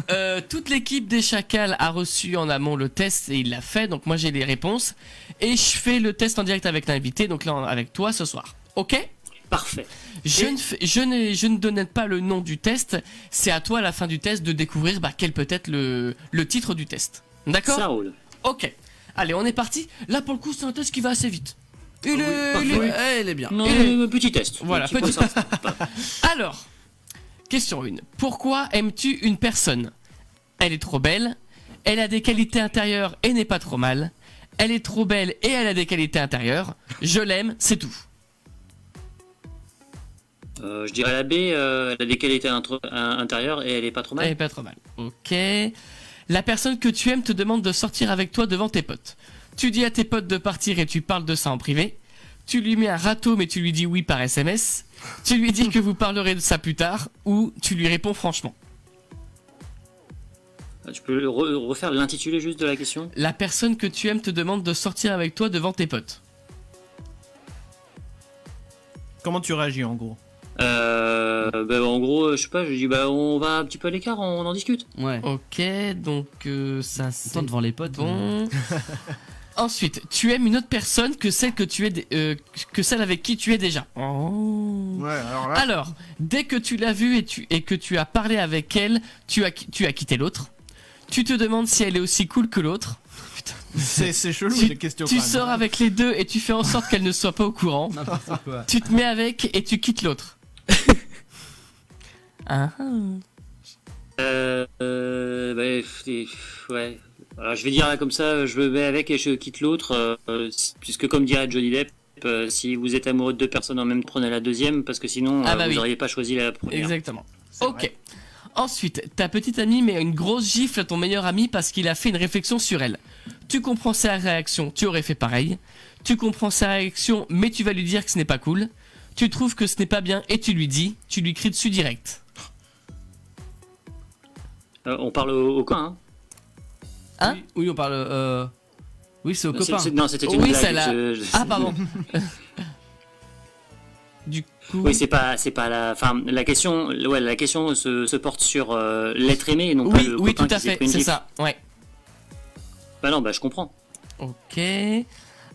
toute l'équipe des Chacals a reçu en amont le test et il l'a fait. Donc moi j'ai les réponses et je fais le test en direct avec l'invité. Donc là avec toi ce soir. Ok ?
Parfait.
Je ne donne pas le nom du test. C'est à toi à la fin du test de découvrir quel peut être le titre du test. D'accord ?
Ça roule.
Ok. Allez, on est parti. Là pour le coup c'est un test qui va assez vite. Il est bien.
Non, petit test.
Voilà, petit test. Alors, question 1. Pourquoi aimes-tu une personne ? Elle est trop belle, elle a des qualités intérieures et n'est pas trop mal. Elle est trop belle et elle a des qualités intérieures. Je l'aime, c'est tout.
Je dirais la B, elle a des qualités intérieures et elle est pas trop mal.
Elle est pas trop mal. Ok. La personne que tu aimes te demande de sortir avec toi devant tes potes. Tu dis à tes potes de partir et tu parles de ça en privé. Tu lui mets un râteau mais tu lui dis oui par SMS. Tu lui dis que vous parlerez de ça plus tard ou tu lui réponds franchement.
Tu peux refaire l'intitulé juste de la question ?
La personne que tu aimes te demande de sortir avec toi devant tes potes.
Comment tu réagis en gros ?
En gros, je sais pas, je dis on va un petit peu à l'écart, on en discute.
Ouais.
Ok, donc ça c'est
devant les potes.
bon. Ensuite, tu aimes une autre personne que celle que celle avec qui tu es déjà.
Ouais, alors là.
Alors, dès que tu l'as vue et que tu as parlé avec elle, tu as quitté l'autre. Tu te demandes si elle est aussi cool que l'autre.
C'est chelou les questions.
Tu
quand même.
sors avec les deux et tu fais en sorte qu'elle ne soit pas au courant.
N'importe quoi.
Tu te mets avec et tu quittes l'autre. Ah.
Ouais. Alors je vais dire comme ça, je me mets avec et je quitte l'autre, puisque comme dirait Johnny Depp, si vous êtes amoureux de deux personnes en même temps, prenez la deuxième, parce que sinon
Ah bah
vous
oui.
n'auriez pas choisi la première.
Exactement.
C'est
Ok.
vrai.
Ensuite, ta petite amie met une grosse gifle à ton meilleur ami parce qu'il a fait une réflexion sur elle. Tu comprends sa réaction, tu aurais fait pareil. Tu comprends sa réaction, mais tu vas lui dire que ce n'est pas cool. Tu trouves que ce n'est pas bien et tu lui cries dessus direct.
On parle au coin, hein.
Hein?
Oui, on parle. Oui, c'est au copain.
Non, c'était une
Oui,
blague.
celle-là. Ah, pardon. Du coup.
Oui, c'est pas la. Enfin, la question se porte sur l'être aimé et non pas
Oui,
le
oui,
copain
tout à
qui s'est
fait,
pris une
c'est
gifle.
ça. Ouais.
Bah non, bah je comprends.
Ok.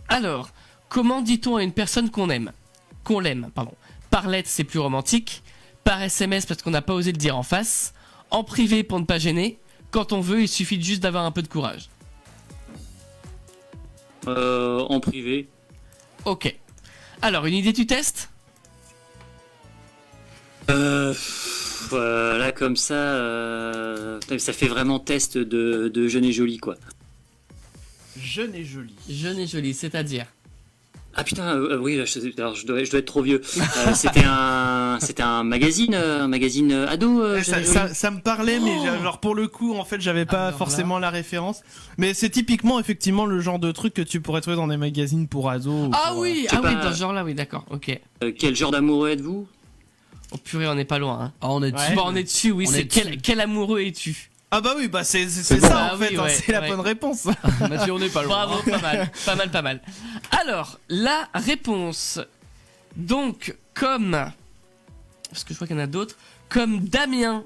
Alors, comment dit-on à une personne qu'on aime? Qu'on l'aime, pardon. Par lettre, c'est plus romantique. Par SMS, parce qu'on n'a pas osé le dire en face. En privé, pour ne pas gêner. Quand on veut, il suffit juste d'avoir un peu de courage.
En privé.
Ok. Alors, une idée du test?
Là comme ça fait vraiment test de jeune et joli quoi.
Jeune et jolie.
Jeune et jolie, c'est-à-dire?
Ah putain, oui, là, je dois être trop vieux. C'était un magazine ado. jeune et joli.
Ça me parlait, mais genre pour le coup, en fait, j'avais pas
Alors
forcément la référence. Mais c'est typiquement, effectivement, le genre de truc que tu pourrais trouver dans des magazines pour ados. ou
Ah
pour,
oui,
c'est
ah oui,
pas-
dans ce genre-là, oui, d'accord, ok.
Quel genre d'amoureux êtes-vous?
Oh purée, on n'est pas loin, hein.
Ah, on est dessus.
Bon, on est dessus, oui,
On
c'est
est dessus.
quel amoureux es-tu?
Ah bah oui, bah c'est
bon.
ça
Ah
en fait,
oui,
hein,
ouais,
c'est la
ouais.
bonne réponse.
Mathieu, on n'est pas loin.
Bravo, pas mal. Alors, la réponse. Donc, comme. Parce que je vois qu'il y en a d'autres. Comme Damien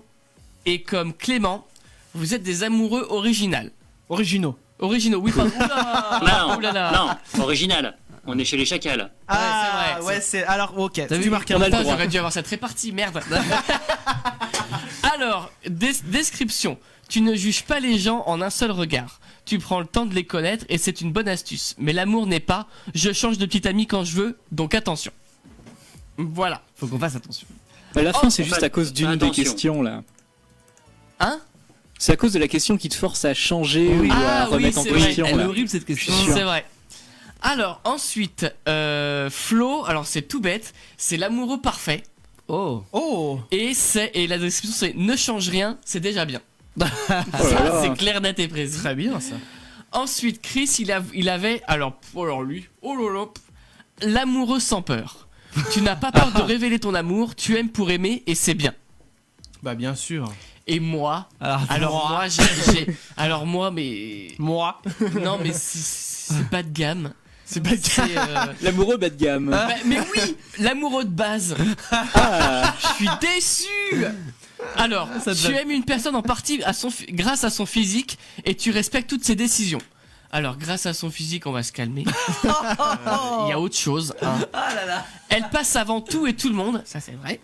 et comme Clément, vous êtes des amoureux originaux.
Originaux.
Originaux, oui, pardon. Oula,
Non,
oulala.
non, original. On est chez les chacals.
Ah
c'est vrai,
ouais, c'est alors ok.
T'as
Tu
vu,
marques un
putain,
point.
j'aurais dû avoir cette répartie, merde. Alors, description. Tu ne juges pas les gens en un seul regard. Tu prends le temps de les connaître et c'est une bonne astuce. Mais l'amour n'est pas je change de petit ami quand je veux, donc attention. Voilà.
Faut qu'on fasse attention.
À la fin, c'est
en
juste
fait,
à cause d'une des
attention.
questions là.
Hein?
C'est à cause de la question qui te force à changer ou à
Ah oui,
remettre en
c'est vrai.
question.
Elle est
là.
horrible cette question.
Je suis sûr.
C'est vrai. Alors, ensuite, Flo, alors c'est tout bête, c'est l'amoureux parfait.
Oh.
Oh.
Et la description c'est ne change rien, c'est déjà bien.
Oh là
Ça,
là.
c'est clair, net et précis.
Très bien ça.
Ensuite, Chris, il avait, alors lui, oh là là, l'amoureux sans peur. Tu n'as pas peur de révéler ton amour, tu aimes pour aimer et c'est bien.
Bah bien sûr.
Et moi, alors moi, mais
Moi.
non, mais c'est pas de gamme.
C'est pas
C'est,
L'amoureux bas de gamme.
bah, mais oui, l'amoureux de base.
Ah,
Je suis déçu. Alors, tu aimes une personne en partie grâce à son physique et tu respectes toutes ses décisions. Alors, grâce à son physique, on va se calmer. Il y a autre chose. Hein. Elle passe avant tout et tout le monde, ça c'est vrai.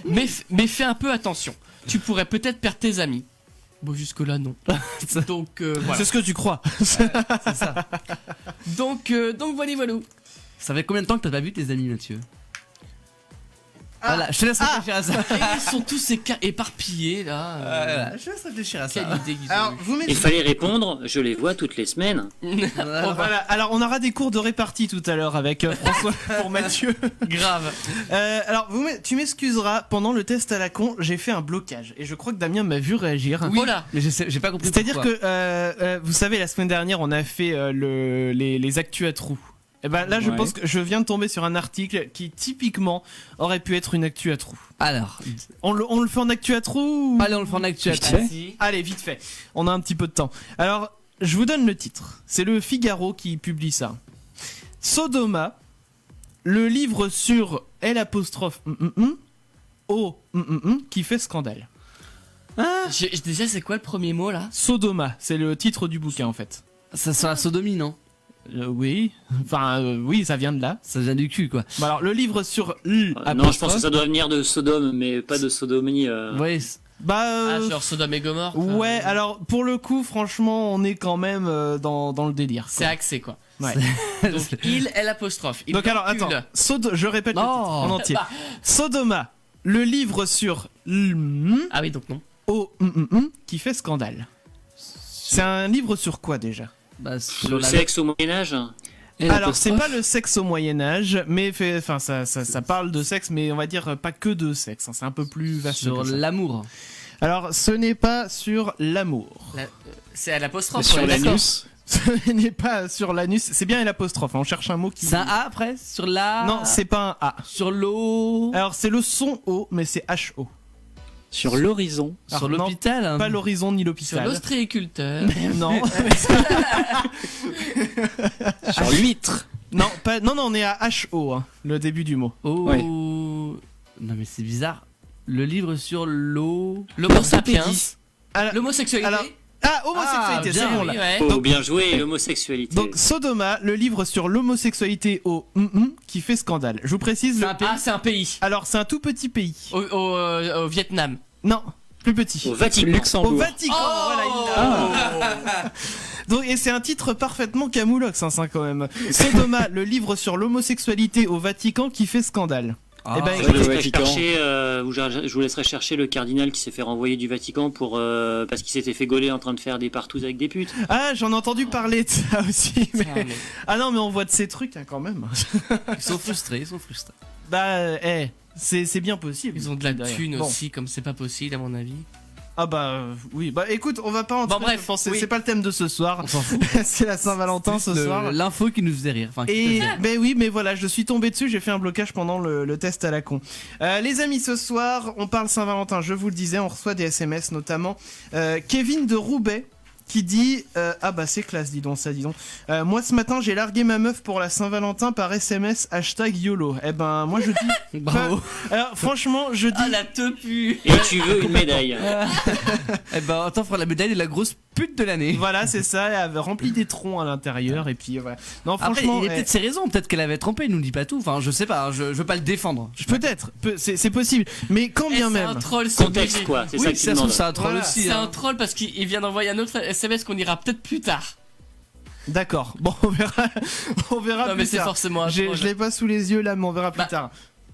Mais fais un peu attention. Tu pourrais peut-être perdre tes amis. Bon, jusque-là, non. Donc, voilà.
C'est ce que tu crois.
C'est ça.
Donc voilà.
Ça fait combien de temps que t'as pas vu tes amis, Mathieu? Voilà, je te laisse réfléchir à ça.
Et ils sont tous éparpillés là.
Voilà, je te laisse réfléchir à ça.
Quelle idée qu'ils ont
Alors
eue.
vous mettez.
Il fallait répondre, je les vois toutes les semaines.
Voilà. Alors on aura des cours de répartie tout à l'heure avec François pour Mathieu.
Grave.
Alors tu m'excuseras, pendant le test à la con, j'ai fait un blocage et je crois que Damien m'a vu réagir.
Oui. Oh là.
Mais j'ai pas compris.
C'est-à-dire
pourquoi.
que vous savez, la semaine dernière on a fait les actus à trous. Et ben là je
Ouais.
pense que je viens de tomber sur un article qui typiquement aurait pu être une actu à trous.
Alors,
On le fait en actu à trous ou...
allez, on le fait en actuel.
Vite fait.
Si.
Allez, vite fait. On a un petit peu de temps. Alors, je vous donne le titre. C'est le Figaro qui publie ça. Sodoma, le livre sur L', O, qui fait scandale.
Déjà, c'est quoi le premier mot là?
Sodoma, c'est le titre du bouquin en fait.
Ça sent la sodomie, non?
Oui. Enfin, oui, ça vient de là.
Ça vient du cul, quoi.
Bah alors, le livre sur
Non, je pense que ça doit venir de Sodome, mais pas de sodomie.
Ouais.
Bah,
genre Sodome et Gomorrhe.
ouais, alors pour le coup, franchement, on est quand même dans le délire.
C'est axé quoi.
Ouais.
Donc il est l'apostrophe. Il
Donc alors,
encule.
attends, je répète le titre en entier.
Bah.
Sodoma, le livre sur
Ah oui, donc non.
qui fait scandale. C'est un livre sur quoi déjà?
Bah, sur
Le
la...
sexe au Moyen-Âge.
Alors c'est pas le sexe au Moyen-Âge, mais ça parle de sexe, mais on va dire pas que de sexe, hein, c'est un peu plus vaste.
Sur
que ça.
l'amour.
Alors ce n'est pas sur l'amour.
C'est à l'apostrophe.
Sur
ouais, d'accord.
l'anus.
Ce n'est pas sur l'anus, c'est bien l'apostrophe, hein, on cherche un mot qui...
C'est un A après? Sur la...
Non, c'est pas un A.
Sur l'eau.
Alors c'est le son O, mais c'est H-O.
Sur l'horizon.
Sur
Alors, non,
l'hôpital. Hein.
Pas l'horizon ni
Sur
l'hôpital.
l'ostréiculteur.
Non.
Sur l'huître.
non, on est à H-O, hein, le début du mot.
Oh.
Ouais.
Non mais c'est bizarre. Le livre sur l'eau.
L'homo sapiens.
Alors-
L'homosexualité.
alors- Ah, homosexualité,
Ah,
c'est
bien,
bon là.
Oui, ouais.
Oh, bien joué, l'homosexualité.
Donc Sodoma, le livre sur l'homosexualité au qui fait scandale. Je vous précise.
C'est un pays.
Alors c'est un tout petit pays.
Au Vietnam.
Non, plus petit.
Au Vatican.
Luxembourg.
Au Vatican. Voilà, il l'a. Donc et c'est un titre parfaitement camoulox, hein, ça quand même. Sodoma, le livre sur l'homosexualité au Vatican qui fait scandale. Eh ben,
Je
écoutez,
vous laisserai
Vatican.
chercher, je vous laisserai chercher le cardinal qui s'est fait renvoyer du Vatican pour parce qu'il s'était fait gauler en train de faire des partous avec des putes.
Ah, j'en ai entendu parler de ça aussi. Mais...
Ah, mais-
Ah non, mais on voit de ces trucs hein, quand même.
Ils sont frustrés.
Bah, c'est bien possible.
Ils ont de la
Derrière.
thune
Bon.
aussi, comme c'est pas possible à mon avis.
Ah bah oui, bah écoute, on va pas en
Bon, bref, oui.
c'est pas le thème de ce soir.
On s'en fout.
C'est la Saint-Valentin ce soir.
L'info qui nous faisait rire. Enfin, qui
Et
te fait rire.
ben oui, mais voilà, je suis tombé dessus, j'ai fait un blocage pendant le test à la con. Les amis, ce soir, on parle Saint-Valentin, je vous le disais, on reçoit des SMS notamment. Kevin de Roubaix qui dit ah bah c'est classe, dis donc. Moi ce matin j'ai largué ma meuf pour la Saint-Valentin par SMS #YOLO. Eh ben moi je dis
Bravo.
alors franchement je dis
Ah la te pue.
Et tu veux une médaille.
Eh ben, on t'offre la médaille de la grosse pute de l'année.
voilà c'est ça, elle avait rempli des troncs à l'intérieur et puis voilà. Non
Après,
franchement
il y a peut-être ses raisons. Peut-être qu'elle avait trompé. Il nous dit pas tout. Enfin, je sais pas. Je veux pas le défendre.
peut-être, c'est possible, mais quand bien
C'est un
même.
troll. ce
Contexte
bébé.
quoi, c'est ça
Oui,
que tu
ça se trouve,
demandes.
c'est un troll
Voilà.
aussi.
C'est
hein.
un troll parce qu'il vient d'envoyer un autre SMS qu'on ira peut-être plus tard.
D'accord, bon on verra
Non mais
plus
c'est
tard.
forcément un
Je
troll.
l'ai pas sous les yeux là, mais on verra plus
Bah.
tard.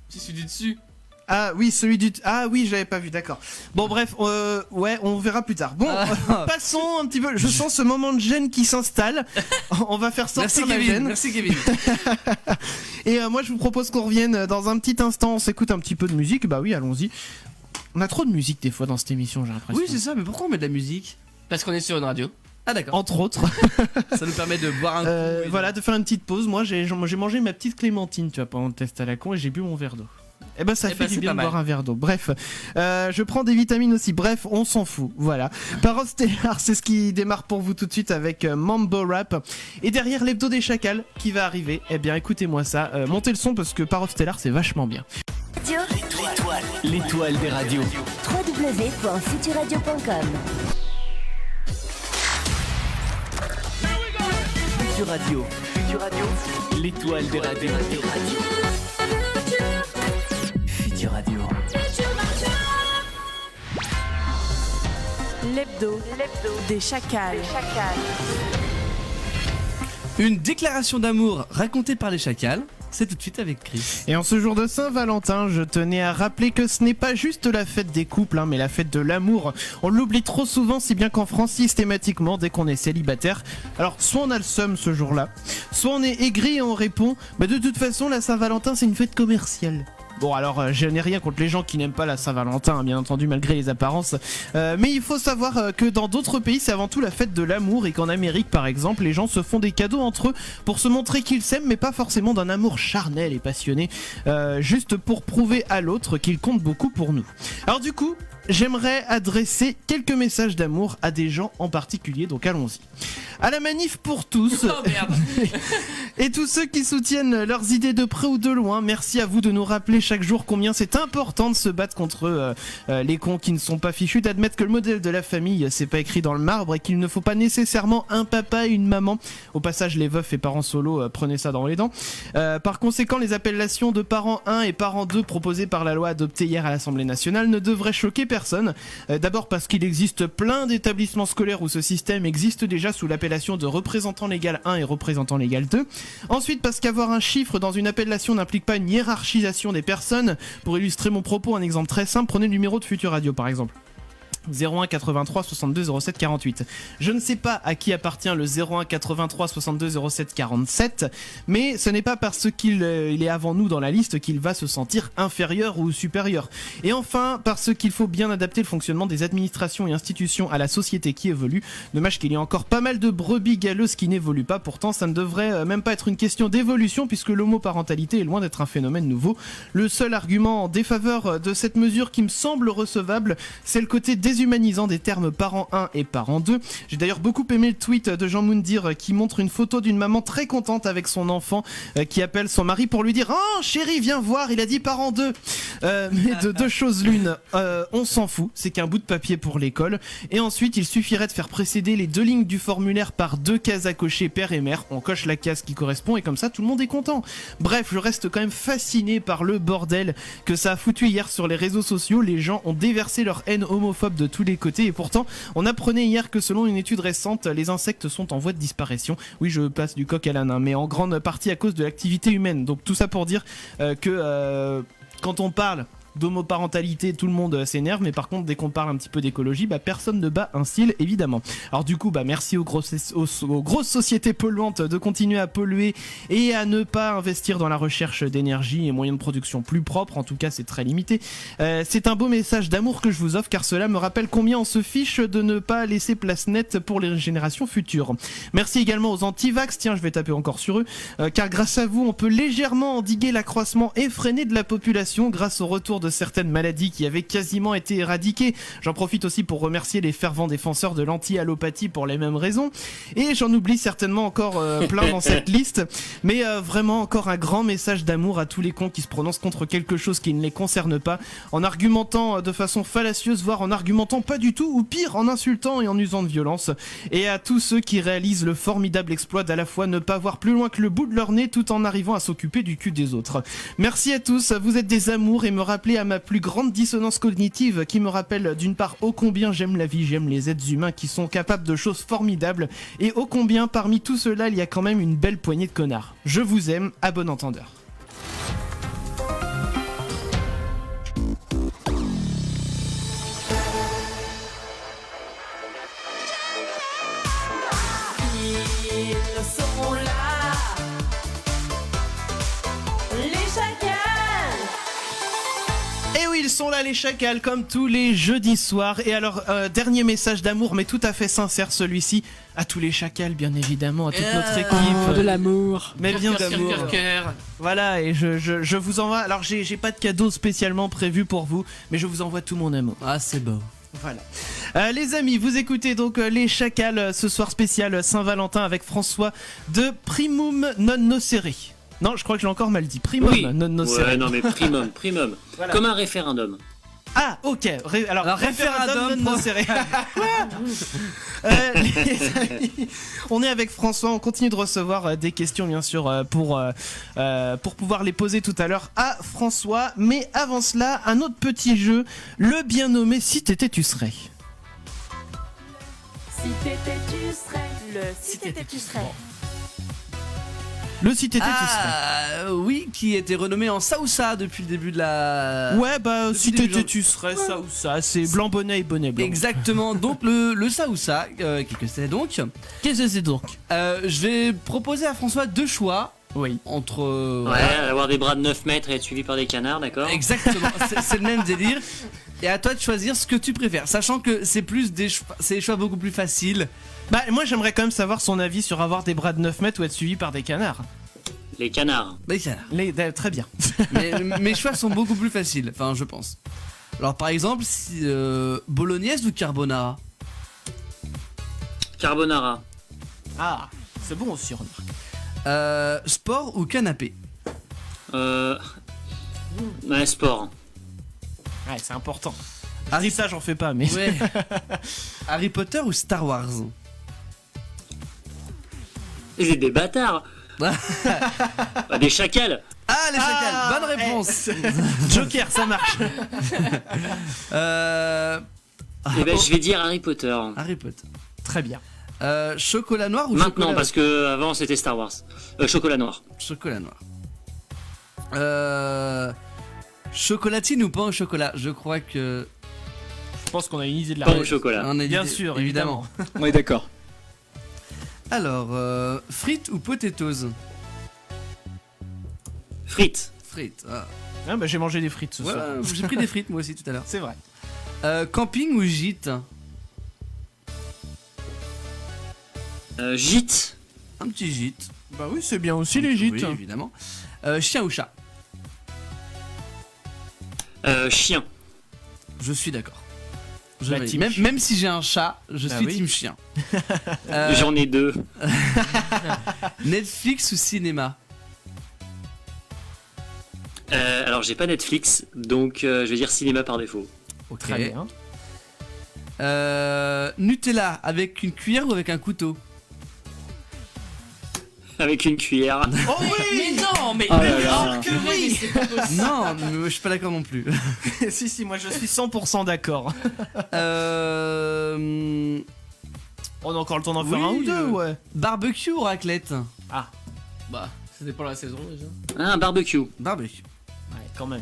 Si c'est du dessus.
Ah oui, celui du... Ah oui, je l'avais pas vu, d'accord. Bon bref, ouais, on verra plus tard. Bon, passons un petit peu, je sens ce moment de gêne qui s'installe. On va faire
Merci
sortir la
Kevin.
gêne.
Merci Kevin.
Et moi je vous propose qu'on revienne dans un petit instant, on s'écoute un petit peu de musique. Bah oui, allons-y. On a trop de musique des fois dans cette émission, j'ai l'impression.
Oui, c'est ça. Mais pourquoi on met de la musique?
Parce qu'on est sur une radio.
Ah d'accord.
Entre autres.
Ça nous permet de boire un coup. et
Voilà, de faire une petite pause. Moi j'ai mangé ma petite clémentine, tu vois, pendant le test à la con et j'ai bu mon verre d'eau. Eh ben ça fait du
c'est
bien
pas
de
mal.
boire un verre d'eau. Bref, je prends des vitamines aussi. Bref, on s'en fout. Voilà. Parole Stellar, c'est ce qui démarre pour vous tout de suite avec Mambo Rap. Et derrière l'hebdo des chacals qui va arriver, eh bien écoutez-moi ça. Montez le son parce que Parole Stellar c'est vachement bien.
Radio
L'étoile des radios.
www.futuradio.com.
Futur Radio. L'étoile des radios. Futur Radio.
L'hebdo des chacals.
Une déclaration d'amour racontée par les chacals. C'est tout de suite avec Chris.
Et en ce jour de Saint-Valentin, je tenais à rappeler que ce n'est pas juste la fête des couples, hein, mais la fête de l'amour. On l'oublie trop souvent, si bien qu'en France, systématiquement, dès qu'on est célibataire, alors soit on a le seum ce jour-là, soit on est aigri et on répond bah de toute façon, la Saint-Valentin, c'est une fête commerciale. Bon alors je n'ai rien contre les gens qui n'aiment pas la Saint-Valentin, hein, bien entendu malgré les apparences, mais il faut savoir que dans d'autres pays c'est avant tout la fête de l'amour et qu'en Amérique par exemple les gens se font des cadeaux entre eux pour se montrer qu'ils s'aiment mais pas forcément d'un amour charnel et passionné, juste pour prouver à l'autre qu'il compte beaucoup pour nous. Alors du coup j'aimerais adresser quelques messages d'amour à des gens en particulier, donc allons-y. À la manif pour tous,
Oh merde.
Et tous ceux qui soutiennent leurs idées de près ou de loin, merci à vous de nous rappeler chaque jour combien c'est important de se battre contre les cons qui ne sont pas fichus, d'admettre que le modèle de la famille c'est pas écrit dans le marbre et qu'il ne faut pas nécessairement un papa et une maman. Au passage, les veufs et parents solo, prenez ça dans les dents. Par conséquent, les appellations de parents 1 et parents 2 proposées par la loi adoptée hier à l'Assemblée nationale ne devraient choquer personne. D'abord parce qu'il existe plein d'établissements scolaires où ce système existe déjà sous l'appellation de représentant légal 1 et représentant légal 2. Ensuite parce qu'avoir un chiffre dans une appellation n'implique pas une hiérarchisation des personnes. Pour illustrer mon propos, un exemple très simple, prenez le numéro de Futur Radio par exemple. 01 83 62 07 48. Je ne sais pas à qui appartient le 01 83 62 07 47, mais ce n'est pas parce qu'il est avant nous dans la liste qu'il va se sentir inférieur ou supérieur. Et enfin, parce qu'il faut bien adapter le fonctionnement des administrations et institutions à la société qui évolue. Dommage qu'il y ait encore pas mal de brebis galeuses qui n'évoluent pas. Pourtant, ça ne devrait même pas être une question d'évolution puisque l'homoparentalité est loin d'être un phénomène nouveau. Le seul argument en défaveur de cette mesure qui me semble recevable, c'est le côté déshumanisant des termes parent 1 et parent 2. J'ai d'ailleurs beaucoup aimé le tweet de Jean Moundir qui montre une photo d'une maman très contente avec son enfant qui appelle son mari pour lui dire « Oh chérie, viens voir, il a dit parent 2 !» Mais de deux choses l'une, on s'en fout, c'est qu'un bout de papier pour l'école. Et ensuite, il suffirait de faire précéder les 2 lignes du formulaire par 2 cases à cocher père et mère. On coche la case qui correspond et comme ça, tout le monde est content. Bref, je reste quand même fasciné par le bordel que ça a foutu hier sur les réseaux sociaux. Les gens ont déversé leur haine homophobe de tous les côtés et pourtant on apprenait hier que selon une étude récente les insectes sont en voie de disparition. Oui, je passe du coq à l'âne, mais en grande partie à cause de l'activité humaine. Donc tout ça pour dire que quand on parle d'homoparentalité, tout le monde s'énerve, mais par contre dès qu'on parle un petit peu d'écologie, personne ne bat un cil évidemment. Alors du coup merci aux grosses sociétés polluantes de continuer à polluer et à ne pas investir dans la recherche d'énergie et moyens de production plus propres, en tout cas c'est très limité. C'est un beau message d'amour que je vous offre car cela me rappelle combien on se fiche de ne pas laisser place nette pour les générations futures. Merci également aux anti-vax, tiens je vais taper encore sur eux, car grâce à vous on peut légèrement endiguer l'accroissement effréné de la population grâce au retour de certaines maladies qui avaient quasiment été éradiquées. J'en profite aussi pour remercier les fervents défenseurs de l'anti-allopathie pour les mêmes raisons. Et j'en oublie certainement encore plein dans cette liste. Mais vraiment encore un grand message d'amour à tous les cons qui se prononcent contre quelque chose qui ne les concerne pas, en argumentant de façon fallacieuse, voire en argumentant pas du tout, ou pire, en insultant et en usant de violence. Et à tous ceux qui réalisent le formidable exploit d'à la fois ne pas voir plus loin que le bout de leur nez tout en arrivant à s'occuper du cul des autres. Merci à tous, vous êtes des amours et me rappelez à ma plus grande dissonance cognitive qui me rappelle d'une part ô combien j'aime la vie, j'aime les êtres humains qui sont capables de choses formidables et ô combien parmi tout cela il y a quand même une belle poignée de connards. Je vous aime, à bon entendeur.
Ils sont là, les chacals.
Et oui, ils sont là les chacals comme tous les jeudis soirs. Et alors, dernier message d'amour mais tout à fait sincère celui-ci, à tous les chacals bien évidemment, à toute notre équipe.
De l'amour.
Mais bien d'amour. Voilà, et je vous envoie, alors j'ai pas de cadeau spécialement prévu pour vous, mais je vous envoie tout mon amour.
Ah c'est beau.
Voilà. Les amis, vous écoutez donc les chacals ce soir spécial Saint-Valentin avec François de Primum non nocere. Non, je crois que j'ai encore mal dit. Primum non nocere.
Ouais, non mais primum. Voilà. Comme un référendum.
Ah, ok. Alors référendum non nocere. Les amis, on est avec François, on continue de recevoir des questions bien sûr pour pouvoir les poser tout à l'heure à François. Mais avant cela, un autre petit jeu, le bien nommé Si t'étais tu serais.
Si t'étais tu serais. Le si t'étais tu serais.
Le Si t'étais tu serais.
Oui, qui était renommé en Saoussa depuis le début de la...
Ouais, Si t'étais tu serais, ça ou ça, c'est blanc bonnet et bonnet blanc.
Exactement, donc le Saoussa, qu'est-ce que c'est donc ?
Qu'est-ce que c'est donc ?
Je vais proposer à François 2 choix.
Oui.
Entre...
avoir des bras de 9 mètres et être suivi par des canards, d'accord ?
Exactement, c'est le même délire. Et à toi de choisir ce que tu préfères, sachant que c'est des choix beaucoup plus faciles.
Moi j'aimerais quand même savoir son avis sur avoir des bras de 9 mètres ou être suivi par des canards.
Les canards.
Très bien.
Mais mes choix sont beaucoup plus faciles, enfin je pense. Alors par exemple, bolognaise ou carbonara ?
Carbonara.
Ah, c'est bon aussi, remarque.
Sport ou canapé?
Ouais, sport.
Ouais, c'est important. Ça, j'en fais pas, mais.
Ouais. Harry Potter ou Star Wars?
C'est des bâtards. Des chacals.
Ah, les chacals, bonne réponse.
Joker, ça marche.
Eh ben, je vais dire Harry Potter.
Harry Potter.
Très bien.
Chocolat noir ou
Maintenant,
chocolat
parce que avant c'était Star Wars. Chocolat noir.
Chocolat noir. Chocolatine ou pain au chocolat? Je crois que.
Je pense qu'on a une idée de la
Pain au
réponse.
chocolat.
On est
Bien sûr, évidemment.
On est d'accord.
Alors, frites ou potatoes?
Frites.
Frites.
Ah, bah, j'ai mangé des frites ce soir.
J'ai pris des frites moi aussi tout à l'heure.
C'est vrai.
Camping ou gîte?
Gîte.
Un petit gîte.
Bah oui, c'est bien aussi les gîtes.
Oui, évidemment. Chien ou chat?
Chien.
Je suis d'accord.
La
Valide.
team
Même si j'ai un chat, je
Bah
suis
oui.
team chien.
J'en ai 2.
Netflix ou cinéma?
Alors j'ai pas Netflix, donc je vais dire cinéma par défaut.
Ok.
Très bien.
Nutella avec une cuillère ou avec un couteau?
Avec une cuillère.
Oh oui.
Mais non, mais.
Oh là là.
que oui, c'est pas possible.
Non, mais je suis pas d'accord non plus.
Si, moi je suis 100% d'accord. On a encore le temps d'en faire
Oui,
un ou deux, ouais.
Barbecue ou raclette?
Bah, ça dépend de la saison déjà.
Un barbecue.
Barbecue.
Ouais, quand même.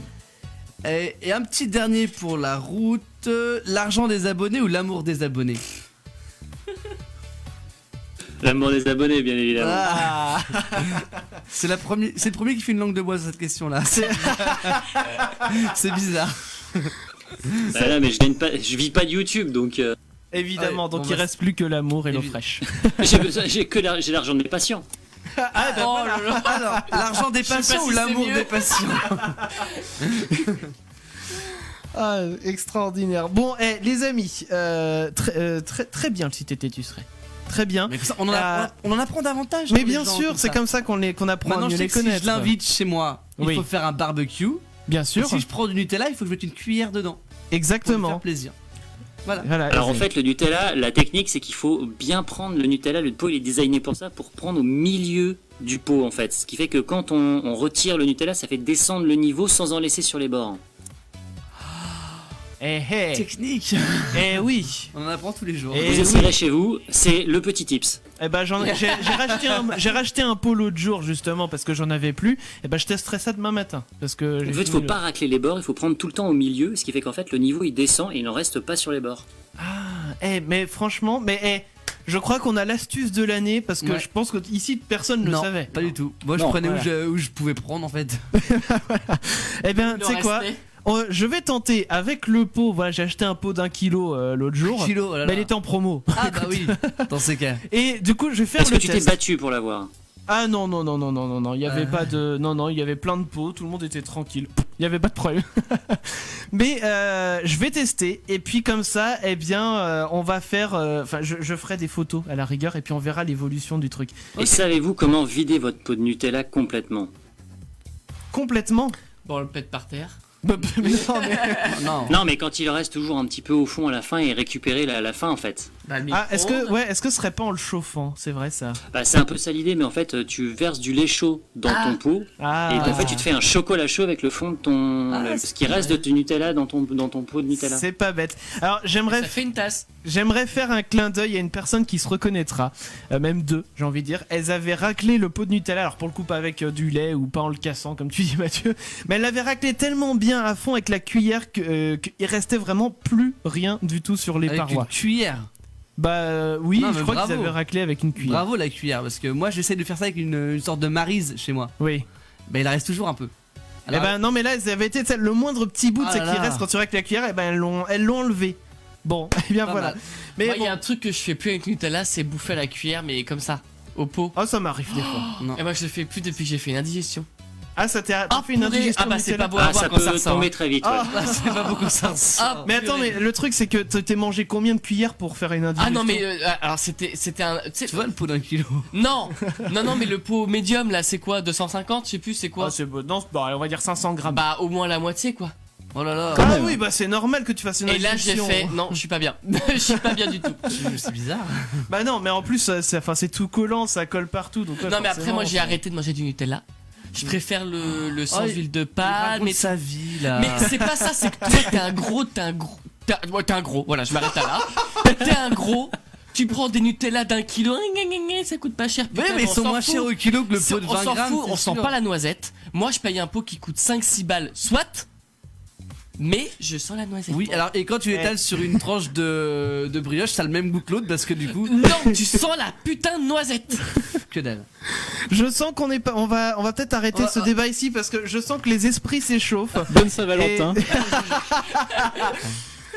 Et un petit dernier pour la route. L'argent des abonnés ou l'amour des abonnés?
L'amour des abonnés, bien évidemment.
Ah. C'est le premier qui fait une langue de bois sur cette question-là. C'est bizarre.
Bah là, mais je vis pas de YouTube, donc
Évidemment,
Ouais,
donc
bon,
il
bah,
reste plus que l'amour et l'eau
évi-
fraîche.
j'ai l'argent de mes patients.
Ah, bah,
Oh
voilà.
là là.
Alors, l'argent des
Je sais pas
patients
si
ou
c'est
l'amour
mieux.
des patients?
Ah, extraordinaire. Bon, les amis, très bien le site tu serais. Très bien.
Mais ça, on en apprend davantage.
Mais
sur les
bien
gens,
sûr,
comme
c'est
ça.
comme ça qu'on apprend
Maintenant,
à
je
mieux
sais
les
que si
connaître.
je l'invite chez moi,
Oui.
il faut faire un barbecue.
Bien
Et
sûr,
si je prends du Nutella, il faut que je mette une cuillère dedans. Pour lui
exactement.
faire plaisir. Voilà.
Voilà,
Alors en
et-
fait, le Nutella, la technique, c'est qu'il faut bien prendre le Nutella. Le pot, il est designé pour ça, pour prendre au milieu du pot, en fait. Ce qui fait que quand on retire le Nutella, ça fait descendre le niveau sans en laisser sur les bords.
Technique.
Oui.
On en apprend tous les jours.
Et
Vous
oui.
essayerez chez vous, c'est le petit tips.
Eh ben j'ai racheté un pot l'autre jour justement parce que j'en avais plus. Eh ben je testerai ça demain matin parce que.
En
j'ai
fait, il
fini
faut
le-
pas racler les bords, il faut prendre tout le temps au milieu, ce qui fait qu'en fait, le niveau, il descend et il n'en reste pas sur les bords.
Mais franchement, je crois qu'on a l'astuce de l'année parce que
Ouais.
je pense que ici personne ne
Non,
le savait.
pas du tout. Moi, je
Non,
prenais
voilà.
où je pouvais prendre en fait.
Eh bien,
Le
tu sais quoi
restait.
Je vais tenter avec le pot. Voilà, j'ai acheté un pot d'1 kilo l'autre jour.
Kilo, oh là
Mais
là.
il était en promo.
Ah bah oui, dans ces cas.
Et du coup, je vais faire
Est-ce
le
que tu t'es
test.
battu pour l'avoir?
Ah non, il y avait pas de. Non, il y avait plein de pots, tout le monde était tranquille. Il y avait pas de problème. Mais je vais tester, et puis comme ça, eh bien, on va faire. Enfin, je ferai des photos à la rigueur, et puis on verra l'évolution du truc.
Et savez-vous comment vider votre pot de Nutella complètement?
Complètement.
Bon, on le pète par terre.
Mais non, mais-
Non.
Non, mais quand il en reste toujours un petit peu au fond à la fin et récupérer à la fin, en fait.
Bah, le
Ah, est-ce
micro-ondes.
que ce serait pas en le chauffant? C'est vrai ça.
Bah, c'est un peu ça l'idée, mais en fait, tu verses du lait chaud dans ton pot.
Ah.
Et en fait, tu te fais un chocolat chaud avec le fond de ton.
Ah,
ce qui reste de ton Nutella dans ton pot de Nutella.
C'est pas bête. Alors
Ça fait une tasse.
j'aimerais faire un clin d'œil à une personne qui se reconnaîtra, même deux, j'ai envie de dire. Elles avaient raclé le pot de Nutella, alors pour le coup pas avec du lait ou pas en le cassant comme tu dis Mathieu, mais elles l'avaient raclé tellement bien à fond avec la cuillère qu'il restait vraiment plus rien du tout sur les
Avec
parois.
une cuillère.
Bah oui,
Non, mais
je crois qu'ils
bravo.
avaient raclé avec une cuillère.
Bravo la cuillère, parce que moi j'essaie de faire ça avec une sorte de marise chez moi.
Oui.
Mais il en reste toujours un peu.
Eh ben non, mais là elles avaient été le moindre petit bout de
Ah
ce
là
qui
là.
reste quand tu racles la cuillère, et ben elles l'ont enlevé. Bon, eh bien
Pas
voilà.
mal.
Mais
Moi, il
bon.
y a un truc que je fais plus avec Nutella, c'est bouffer à la cuillère, mais comme ça, au pot.
Oh, ça m'arrive des fois.
Non.
Et moi, je le fais plus depuis que j'ai fait une indigestion.
Ah, ça t'as fait une
purée.
indigestion
Ah bah c'est
Nutella.
pas beau à
Ah,
voir
ça
quand ça
peut
ressort.
tomber très vite. Ouais.
Ah, c'est pas beaucoup ça.
Ah,
Mais attends,
purée.
mais le truc c'est que t'es mangé combien de cuillères pour faire une indigestion?
Ah non mais alors c'était un tu
Tu vois le pot d'1 kilo.
non mais le pot médium là c'est quoi 250 je sais plus c'est quoi
Ah, c'est bon. Non, bah, on va dire 500 grammes.
bah au moins la moitié quoi.
Oh là là.
Ah
même.
oui, bah c'est normal que tu fasses une
Et là j'ai
indigestion.
fait non je suis pas bien je suis pas bien du tout.
C'est bizarre.
Bah non, mais en plus, c'est tout collant, ça colle partout. Donc ouais,
Non mais après
forcément,
moi j'ai arrêté de manger du Nutella. Je préfère le sans
Oh,
huile de
Il
palme
raconte
mais
sa vie là.
mais c'est pas ça c'est que toi t'es un gros t'es un gros voilà je m'arrête à là. T'es un gros. Tu prends des Nutella d'1 kilo, ça coûte pas cher.
Ouais,
putain,
mais ils
on
sont
s'en
moins
fout.
chers au kilo que le pot de
On
20
s'en
grammes.
fout,
c'est
on sent
sûr.
pas la noisette. Moi, je paye un pot qui coûte 5-6 balles, soit, mais je sens la noisette.
Oui, alors et quand tu l'étales sur une tranche de brioche, ça a le même goût que l'autre parce que du coup,
Non, tu sens la putain de noisette.
que dalle.
Je sens qu'on est pas. On va peut-être arrêter ce débat ici parce que je sens que les esprits s'échauffent.
Bonne Saint-Valentin.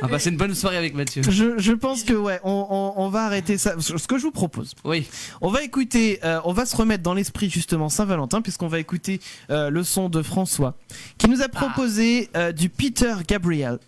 On va passer une bonne soirée avec Mathieu.
Je pense que ouais, on va arrêter ça. Ce que je vous propose,
Oui.
on va écouter, on va se remettre dans l'esprit justement Saint-Valentin puisqu'on va écouter le son de François qui nous a proposé du Peter Gabriel.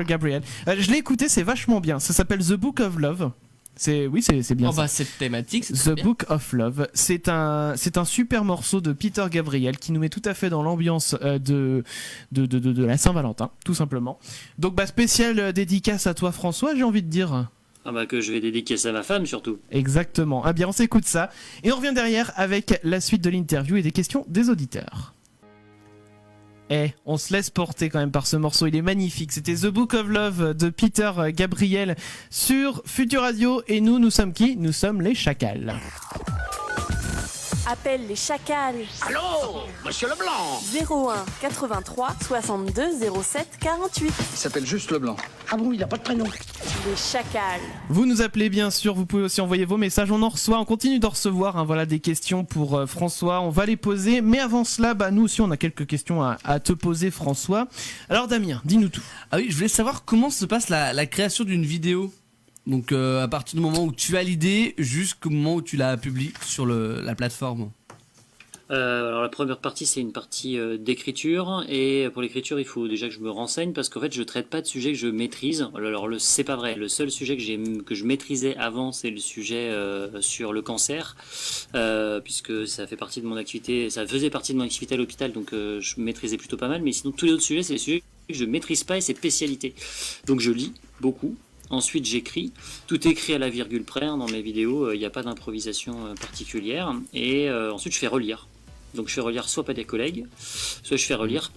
Gabriel. Je l'ai écouté, c'est vachement bien. Ça s'appelle The Book of Love. C'est bien
Oh
ça.
bah, cette thématique, c'est
The
très bien.
Book of Love, c'est un super morceau de Peter Gabriel qui nous met tout à fait dans l'ambiance de la Saint-Valentin, tout simplement. Donc bah spécial dédicace à toi François, j'ai envie de dire.
Ah bah que je vais dédicacer à ma femme surtout.
Exactement. Ah bien on s'écoute ça et on revient derrière avec la suite de l'interview et des questions des auditeurs. On se laisse porter quand même par ce morceau, il est magnifique. C'était The Book of Love de Peter Gabriel sur Futur Radio et nous sommes qui? Nous sommes les Chacals.
Appelle les chacals.
Allô, monsieur Leblanc.
01 83 62 07 48.
Il s'appelle juste Leblanc. Ah bon, il n'a pas de prénom.
Les chacals.
Vous nous appelez bien sûr, vous pouvez aussi envoyer vos messages, on en reçoit, on continue d'en recevoir, voilà des questions pour François, on va les poser, mais avant cela, nous aussi on a quelques questions à te poser François. Alors Damien, dis-nous tout.
Ah oui, je voulais savoir comment se passe la création d'une vidéo. Donc à partir du moment où tu as l'idée jusqu'au moment où tu la publies sur la plateforme.
Alors la première partie c'est une partie d'écriture et pour l'écriture il faut déjà que je me renseigne parce qu'en fait je traite pas de sujets que je maîtrise. Alors c'est pas vrai, le seul sujet que je maîtrisais avant c'est le sujet sur le cancer puisque ça fait partie de mon activité, ça faisait partie de mon activité à l'hôpital donc je maîtrisais plutôt pas mal, mais sinon tous les autres sujets c'est des sujets que je maîtrise pas et c'est spécialité. Donc je lis beaucoup. Ensuite, j'écris. Tout est écrit à la virgule près dans mes vidéos. Il n'y a pas d'improvisation particulière. Et ensuite, je fais relire. Donc, je fais relire soit par des collègues, soit je fais relire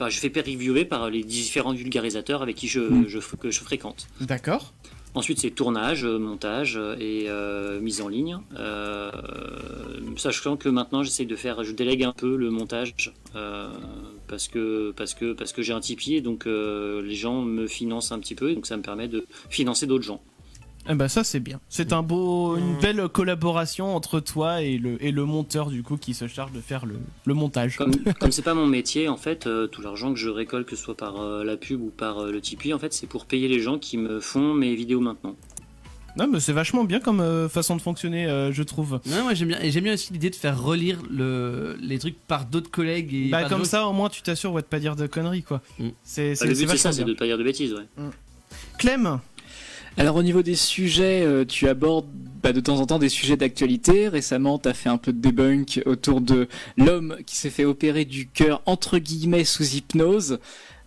je fais peer-reviewer par les différents vulgarisateurs avec qui que je fréquente.
D'accord.
Ensuite, c'est tournage, montage et mise en ligne. Sachant que maintenant, je délègue un peu le montage parce que j'ai un Tipeee et donc les gens me financent un petit peu et donc ça me permet de financer d'autres gens.
Eh ben ça c'est bien. C'est une belle collaboration entre toi et le monteur du coup qui se charge de faire le montage.
Comme c'est pas mon métier en fait, tout l'argent que je récolte que ce soit par la pub ou par le Tipeee en fait c'est pour payer les gens qui me font mes vidéos maintenant.
Non mais c'est vachement bien comme façon de fonctionner je trouve.
Ouais, moi j'aime bien et j'aime bien aussi l'idée de faire relire les trucs par d'autres collègues et par
Comme
d'autres-
ça au moins tu t'assures de pas dire de conneries quoi. C'est
Le but c'est ça,
vachement
c'est
bien.
de pas dire de bêtises ouais.
Clem.
Alors au niveau des sujets, tu abordes de temps en temps des sujets d'actualité. Récemment, tu as fait un peu de debunk autour de l'homme qui s'est fait opérer du cœur entre guillemets sous hypnose.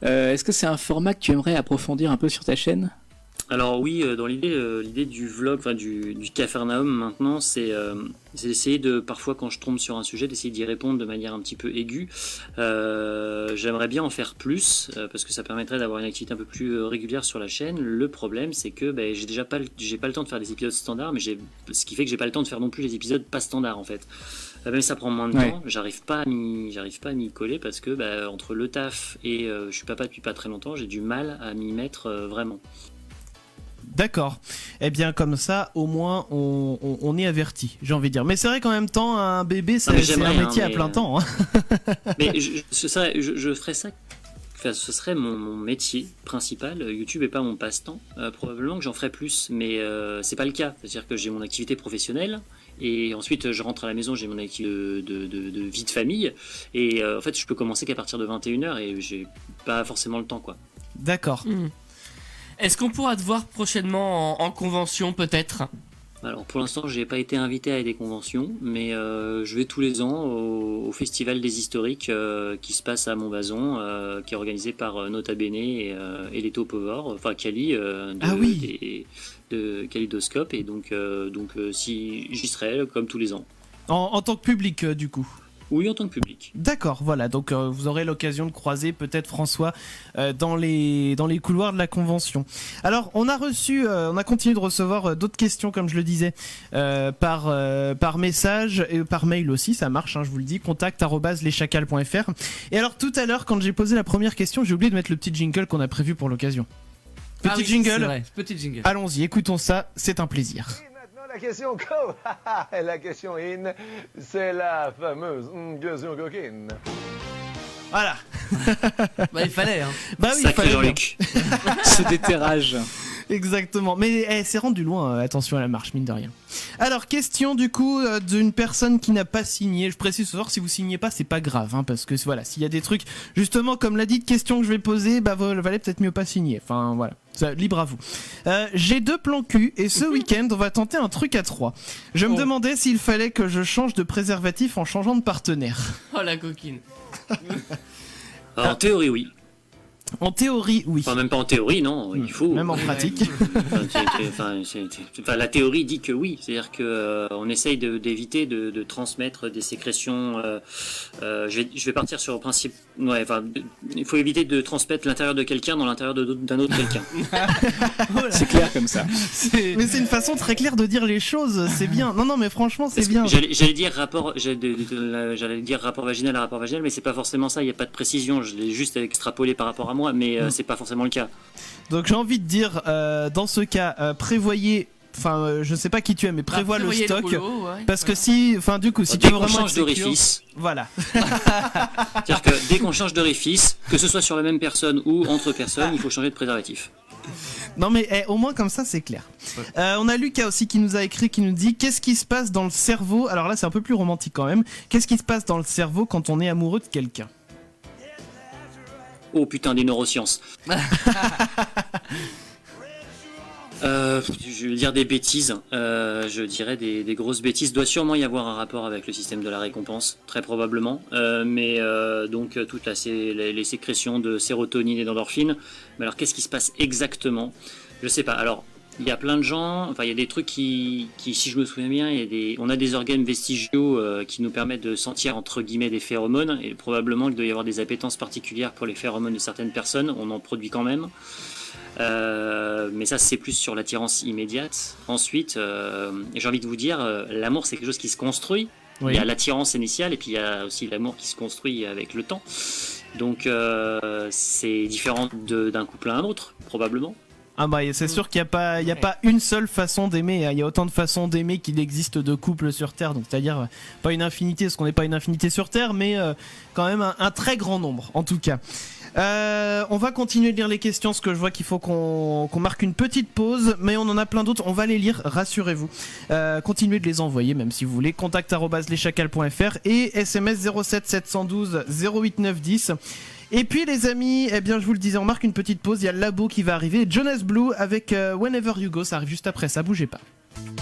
Est-ce que c'est un format que tu aimerais approfondir un peu sur ta chaîne ?
Alors oui, dans l'idée du vlog, enfin du Capharnaüm maintenant, c'est d'essayer de, parfois quand je tombe sur un sujet, d'essayer d'y répondre de manière un petit peu aiguë. J'aimerais bien en faire plus, parce que ça permettrait d'avoir une activité un peu plus régulière sur la chaîne. Le problème, c'est que j'ai pas le temps de faire des épisodes standards, mais ce qui fait que j'ai pas le temps de faire non plus les épisodes pas standards en fait. Même ça prend moins de temps, j'arrive pas à m'y coller parce que entre le taf et je suis papa depuis pas très longtemps, j'ai du mal à m'y mettre vraiment.
D'accord. Eh bien, comme ça, au moins, on est averti, j'ai envie de dire. Mais c'est vrai qu'en même temps, un bébé, c'est un métier à plein temps. Hein.
Mais je ferais ça ce serait mon métier principal. YouTube est pas mon passe-temps. Probablement que j'en ferais plus, mais c'est pas le cas. C'est-à-dire que j'ai mon activité professionnelle et ensuite je rentre à la maison, j'ai mon activité de vie de famille et en fait je peux commencer qu'à partir de 21h et j'ai pas forcément le temps quoi.
D'accord.
Est-ce qu'on pourra te voir prochainement en convention peut-être ?
Alors pour l'instant j'ai pas été invité à des conventions, mais je vais tous les ans au Festival des Historiques qui se passe à Montbazon, qui est organisé par Nota Bene et les Topovors, enfin Cali de Kalidoscope, et donc si j'y serai comme tous les ans.
En tant que public du coup.
Oui, en tant que public.
D'accord, voilà, donc vous aurez l'occasion de croiser peut-être François dans les couloirs de la convention. Alors, on a continué de recevoir d'autres questions, comme je le disais, par message et par mail aussi, ça marche, hein, je vous le dis, contact@leschacals.fr. Et alors, tout à l'heure, quand j'ai posé la première question, j'ai oublié de mettre le petit jingle qu'on a prévu pour l'occasion. Petit jingle.
Petit jingle.
Allons-y, écoutons ça, c'est un plaisir.
La question co, la question in, c'est la fameuse question coquine.
Voilà.
Bah il fallait hein.
Bah oui,
Sacré
il fallait
Jean-Luc.
Ce déterrage.
Exactement, mais c'est rendu loin, attention à la marche, mine de rien. Alors, question du coup d'une personne qui n'a pas signé. Je précise ce soir, si vous signez pas, c'est pas grave, hein, parce que voilà, s'il y a des trucs, justement, comme l'a dit, de questions que je vais poser, bah valait peut-être mieux pas signer. Enfin voilà, ça, libre à vous. J'ai 2 plans cul et ce week-end, on va tenter un truc à 3. Je me demandais s'il fallait que je change de préservatif en changeant de partenaire.
Oh la coquine.
En théorie, oui.
En théorie, oui.
Enfin, même pas en théorie, non, il faut.
Même en pratique.
La théorie dit que oui, c'est-à-dire que on essaye d'éviter de transmettre des sécrétions. Je vais partir sur le principe. Ouais, enfin, il faut éviter de transmettre l'intérieur de quelqu'un dans l'intérieur d'un autre quelqu'un.
C'est clair comme ça.
Mais c'est une façon très claire de dire les choses. C'est bien. Non, mais franchement, c'est bien.
J'allais dire rapport vaginal à rapport vaginal, mais c'est pas forcément ça. Il n'y a pas de précision. Je l'ai juste extrapolé par rapport à moi, mais c'est pas forcément le cas.
Donc j'ai envie de dire, dans ce cas, prévoyez. Enfin, je sais pas qui tu es, mais prévois le stock. Parce que si tu veux vraiment
change d'orifice.
Voilà.
C'est-à-dire que dès qu'on change d'orifice, que ce soit sur la même personne ou entre personnes, il faut changer de préservatif.
Non mais au moins comme ça c'est clair. On a Lucas aussi qui nous a écrit, qui nous dit qu'est-ce qui se passe dans le cerveau. Alors là c'est un peu plus romantique quand même. Qu'est-ce qui se passe dans le cerveau quand on est amoureux de quelqu'un?
Oh putain, des neurosciences. Je vais dire des bêtises, je dirais des grosses bêtises. Doit sûrement y avoir un rapport avec le système de la récompense, très probablement. Donc toutes les sécrétions de sérotonine et d'endorphine. Mais alors qu'est-ce qui se passe exactement? Je sais pas. Alors il y a plein de gens, enfin il y a des trucs qui si je me souviens bien, on a des organes vestigiaux qui nous permettent de sentir entre guillemets des phéromones, et probablement qu'il doit y avoir des appétences particulières pour les phéromones de certaines personnes. On en produit quand même. Mais ça c'est plus sur l'attirance immédiate. Ensuite, j'ai envie de vous dire, l'amour c'est quelque chose qui se construit. Oui. Il y a l'attirance initiale et puis il y a aussi l'amour qui se construit avec le temps. Donc c'est différent d'un couple à un autre, probablement.
Ah bah c'est sûr qu'il n'y a pas une seule façon d'aimer, il y a autant de façons d'aimer qu'il existe de couples sur Terre, donc c'est-à-dire pas une infinité, parce qu'on n'est pas une infinité sur Terre, mais quand même un très grand nombre en tout cas. On va continuer de lire les questions, parce que je vois qu'il faut qu'on marque une petite pause, mais on en a plein d'autres, on va les lire, rassurez-vous. Continuez de les envoyer, même si vous voulez, contact@leschacals.fr et SMS 07 712 08 910. Et puis les amis, eh bien je vous le disais, on marque une petite pause, il y a le labo qui va arriver, Jonas Blue avec Whenever You Go, ça arrive juste après, ça bougez pas.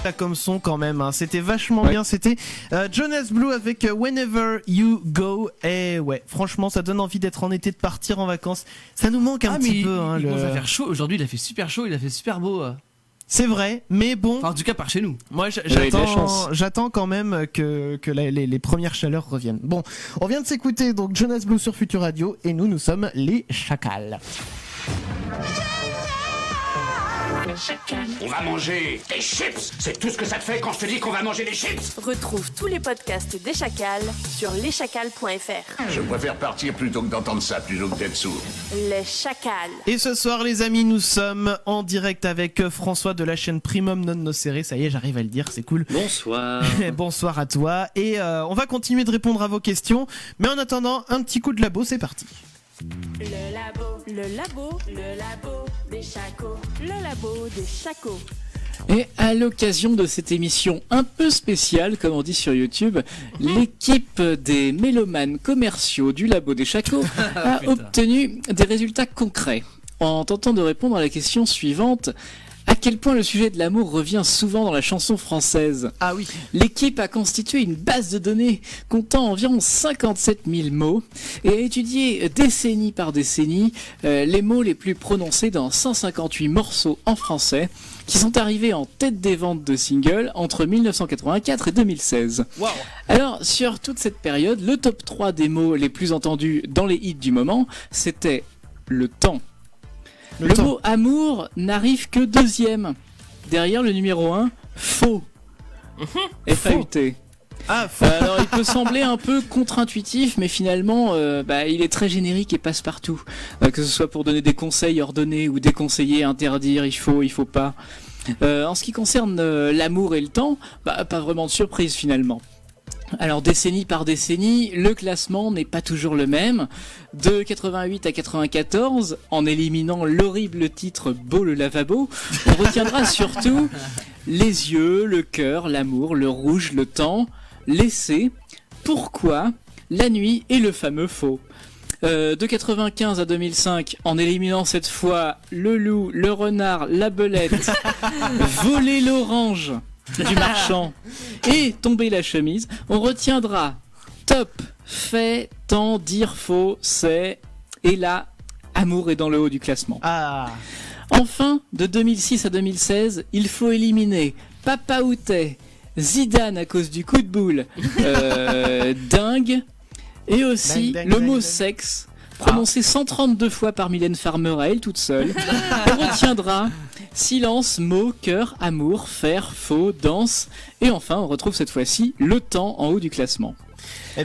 Ça comme son quand même, hein. C'était vachement bien, c'était Jonas Blue avec Whenever You Go, et ouais, franchement ça donne envie d'être en été, de partir en vacances, ça nous manque un petit peu.
Il commence à faire chaud, aujourd'hui il a fait super chaud, il a fait super beau.
C'est vrai, mais bon.
Enfin, en tout cas, par chez nous.
Moi, j'attends quand même que les premières chaleurs reviennent. Bon, on vient de s'écouter donc Jonas Blue sur Future Radio et nous sommes les Chacals.
On va manger des chips. C'est tout ce que ça te fait quand je te dis qu'on va manger des chips.
Retrouve tous les podcasts des Chacals sur leschacals.fr.
Je préfère partir plutôt que d'entendre ça, plutôt que d'être sourd.
Les Chacals.
Et ce soir, les amis, nous sommes en direct avec François de la chaîne Primum Non Nocere. Ça y est, j'arrive à le dire, c'est cool.
Bonsoir.
Bonsoir à toi. Et on va continuer de répondre à vos questions. Mais en attendant, un petit coup de labo, c'est parti.
Le labo, le labo, le labo des chacos, le labo des chacos.
Et à l'occasion de cette émission un peu spéciale, comme on dit sur YouTube, l'équipe des mélomanes commerciaux du Labo des Chacos a obtenu des résultats concrets en tentant de répondre à la question suivante. À quel point le sujet de l'amour revient souvent dans la chanson française ?
Ah oui.
L'équipe a constitué une base de données comptant environ 57 000 mots et a étudié décennie par décennie les mots les plus prononcés dans 158 morceaux en français qui sont arrivés en tête des ventes de singles entre 1984 et 2016.
Wow.
Alors, sur toute cette période, le top 3 des mots les plus entendus dans les hits du moment, c'était le temps. Le mot amour n'arrive que deuxième. Derrière le numéro 1, faux. F-A-U-T.
Ah, faux.
Alors il peut sembler un peu contre-intuitif, mais finalement il est très générique et passe partout. Que ce soit pour donner des conseils ordonnés ou déconseiller, interdire, il faut pas. En ce qui concerne l'amour et le temps, pas vraiment de surprise finalement. Alors décennie par décennie, le classement n'est pas toujours le même. De 88 à 94, en éliminant l'horrible titre Beau le lavabo, on retiendra surtout les yeux, le cœur, l'amour, le rouge, le temps, l'essai, pourquoi, la nuit et le fameux faux. De 95 à 2005, en éliminant cette fois le loup, le renard, la belette, voler l'orange du marchand et tomber la chemise, on retiendra top, fait, temps, dire faux, c'est, et là, amour est dans le haut du classement.
Ah.
Enfin, de 2006 à 2016, il faut éliminer Papa Outé, Zidane à cause du coup de boule, dingue, et aussi
Ding, ding,
le
ding,
mot
ding.
sexe, prononcé 132 fois par Mylène Farmer à elle toute seule. On retiendra silence, mot, cœur, amour, faire, faux, danse, et enfin on retrouve cette fois-ci le temps en haut du classement.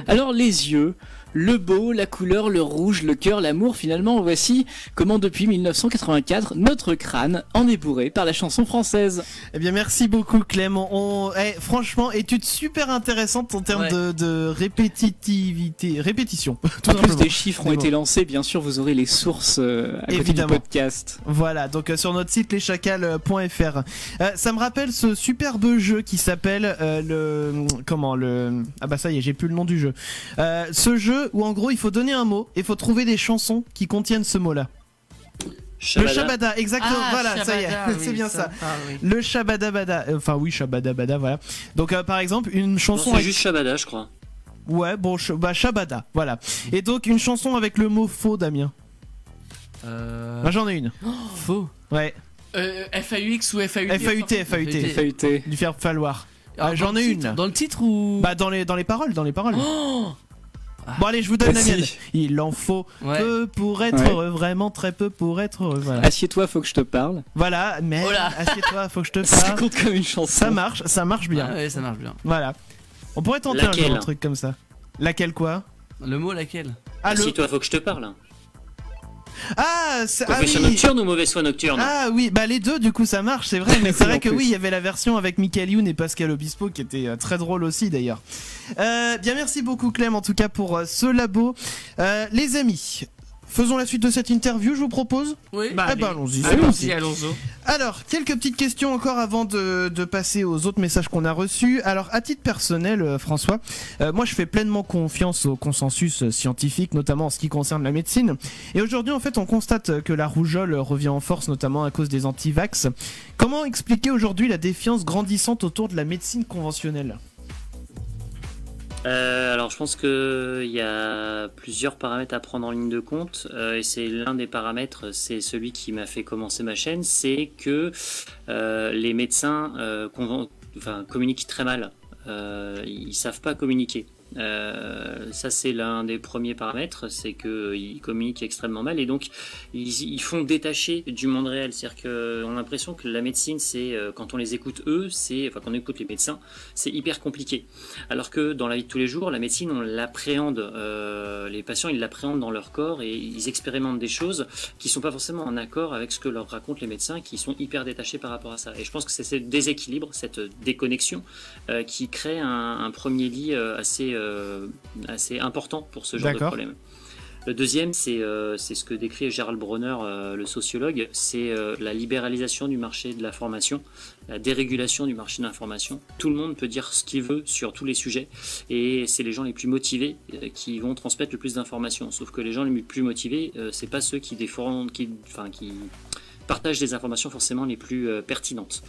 Alors les yeux, le beau, la couleur, le rouge, le cœur, l'amour, finalement voici comment depuis 1984 notre crâne en est bourré par la chanson française.
Eh bien merci beaucoup Clem, franchement étude super intéressante en termes de répétition. Tout
En plus
simplement.
des chiffres ont été lancés, bien sûr vous aurez les sources à côté
Évidemment.
du podcast.
Voilà, donc sur notre site leschacals.fr. Ça me rappelle ce superbe jeu qui s'appelle ah bah ça y est, j'ai plus le nom du jeu. Ce jeu où en gros il faut donner un mot et il faut trouver des chansons qui contiennent ce mot-là.
Shabada.
Le Shabada, exactement, voilà, ça y est, c'est bien ça. Le Shabada Bada, Shabada Bada, voilà. Donc par exemple, une chanson.
Non, c'est juste Shabada, je crois.
Ouais, bon, Shabada, voilà. Et donc une chanson avec le mot faux, Damien. Moi j'en ai une.
Faux.
Ouais.
FAUX ou FAUT
FAUT. Du faire falloir. J'en ai une.
Dans le titre ou
Bah dans les paroles,
Oh
Bon allez, je vous donne la
si.
mienne. Il en faut peu pour être heureux, vraiment très peu pour être heureux. Voilà.
Assieds-toi, faut que je te parle.
Voilà, mais assieds-toi, faut que je te
Ça
parle.
compte comme une chanson.
Ça marche bien.
Ah ouais, ça marche bien.
Voilà. On pourrait tenter
Laquelle
un truc comme ça. Laquelle quoi?
Le mot laquelle?
Ah,
Si toi, faut que je te parle. Confession
oui.
nocturne ou mauvaise foi nocturne?
Ah oui, bah les deux du coup ça marche, c'est vrai, mais c'est vrai que oui, il y avait la version avec Michael Youn et Pascal Obispo qui était très drôle aussi d'ailleurs. Bien merci beaucoup Clem en tout cas pour ce labo. Les amis, faisons la suite de cette interview, je vous propose.
Oui.
Allons-y, c'est parti.
Allons-y.
Alors, quelques petites questions encore avant de passer aux autres messages qu'on a reçus. Alors, à titre personnel, François, moi je fais pleinement confiance au consensus scientifique, notamment en ce qui concerne la médecine. Et aujourd'hui, en fait, on constate que la rougeole revient en force, notamment à cause des antivax. Comment expliquer aujourd'hui la défiance grandissante autour de la médecine conventionnelle ?
Alors je pense qu'il y a plusieurs paramètres à prendre en ligne de compte et c'est l'un des paramètres, c'est celui qui m'a fait commencer ma chaîne, c'est que les médecins communiquent très mal, ils savent pas communiquer. Ça c'est l'un des premiers paramètres, c'est qu'ils communiquent extrêmement mal et donc ils font détacher du monde réel. C'est-à-dire qu'on a l'impression que la médecine, c'est quand on les écoute eux, quand on écoute les médecins, c'est hyper compliqué. Alors que dans la vie de tous les jours, la médecine, on l'appréhende, les patients ils l'appréhendent dans leur corps et ils expérimentent des choses qui sont pas forcément en accord avec ce que leur racontent les médecins, qui sont hyper détachés par rapport à ça. Et je pense que c'est ce déséquilibre, cette déconnexion qui crée un premier lit assez important pour ce genre de problème. Le deuxième, c'est ce que décrit Gerald Bronner, le sociologue, c'est la libéralisation du marché de l'information, la dérégulation du marché de l'information. Tout le monde peut dire ce qu'il veut sur tous les sujets et c'est les gens les plus motivés qui vont transmettre le plus d'informations. Sauf que les gens les plus motivés, c'est pas ceux qui partagent des informations forcément les plus pertinentes.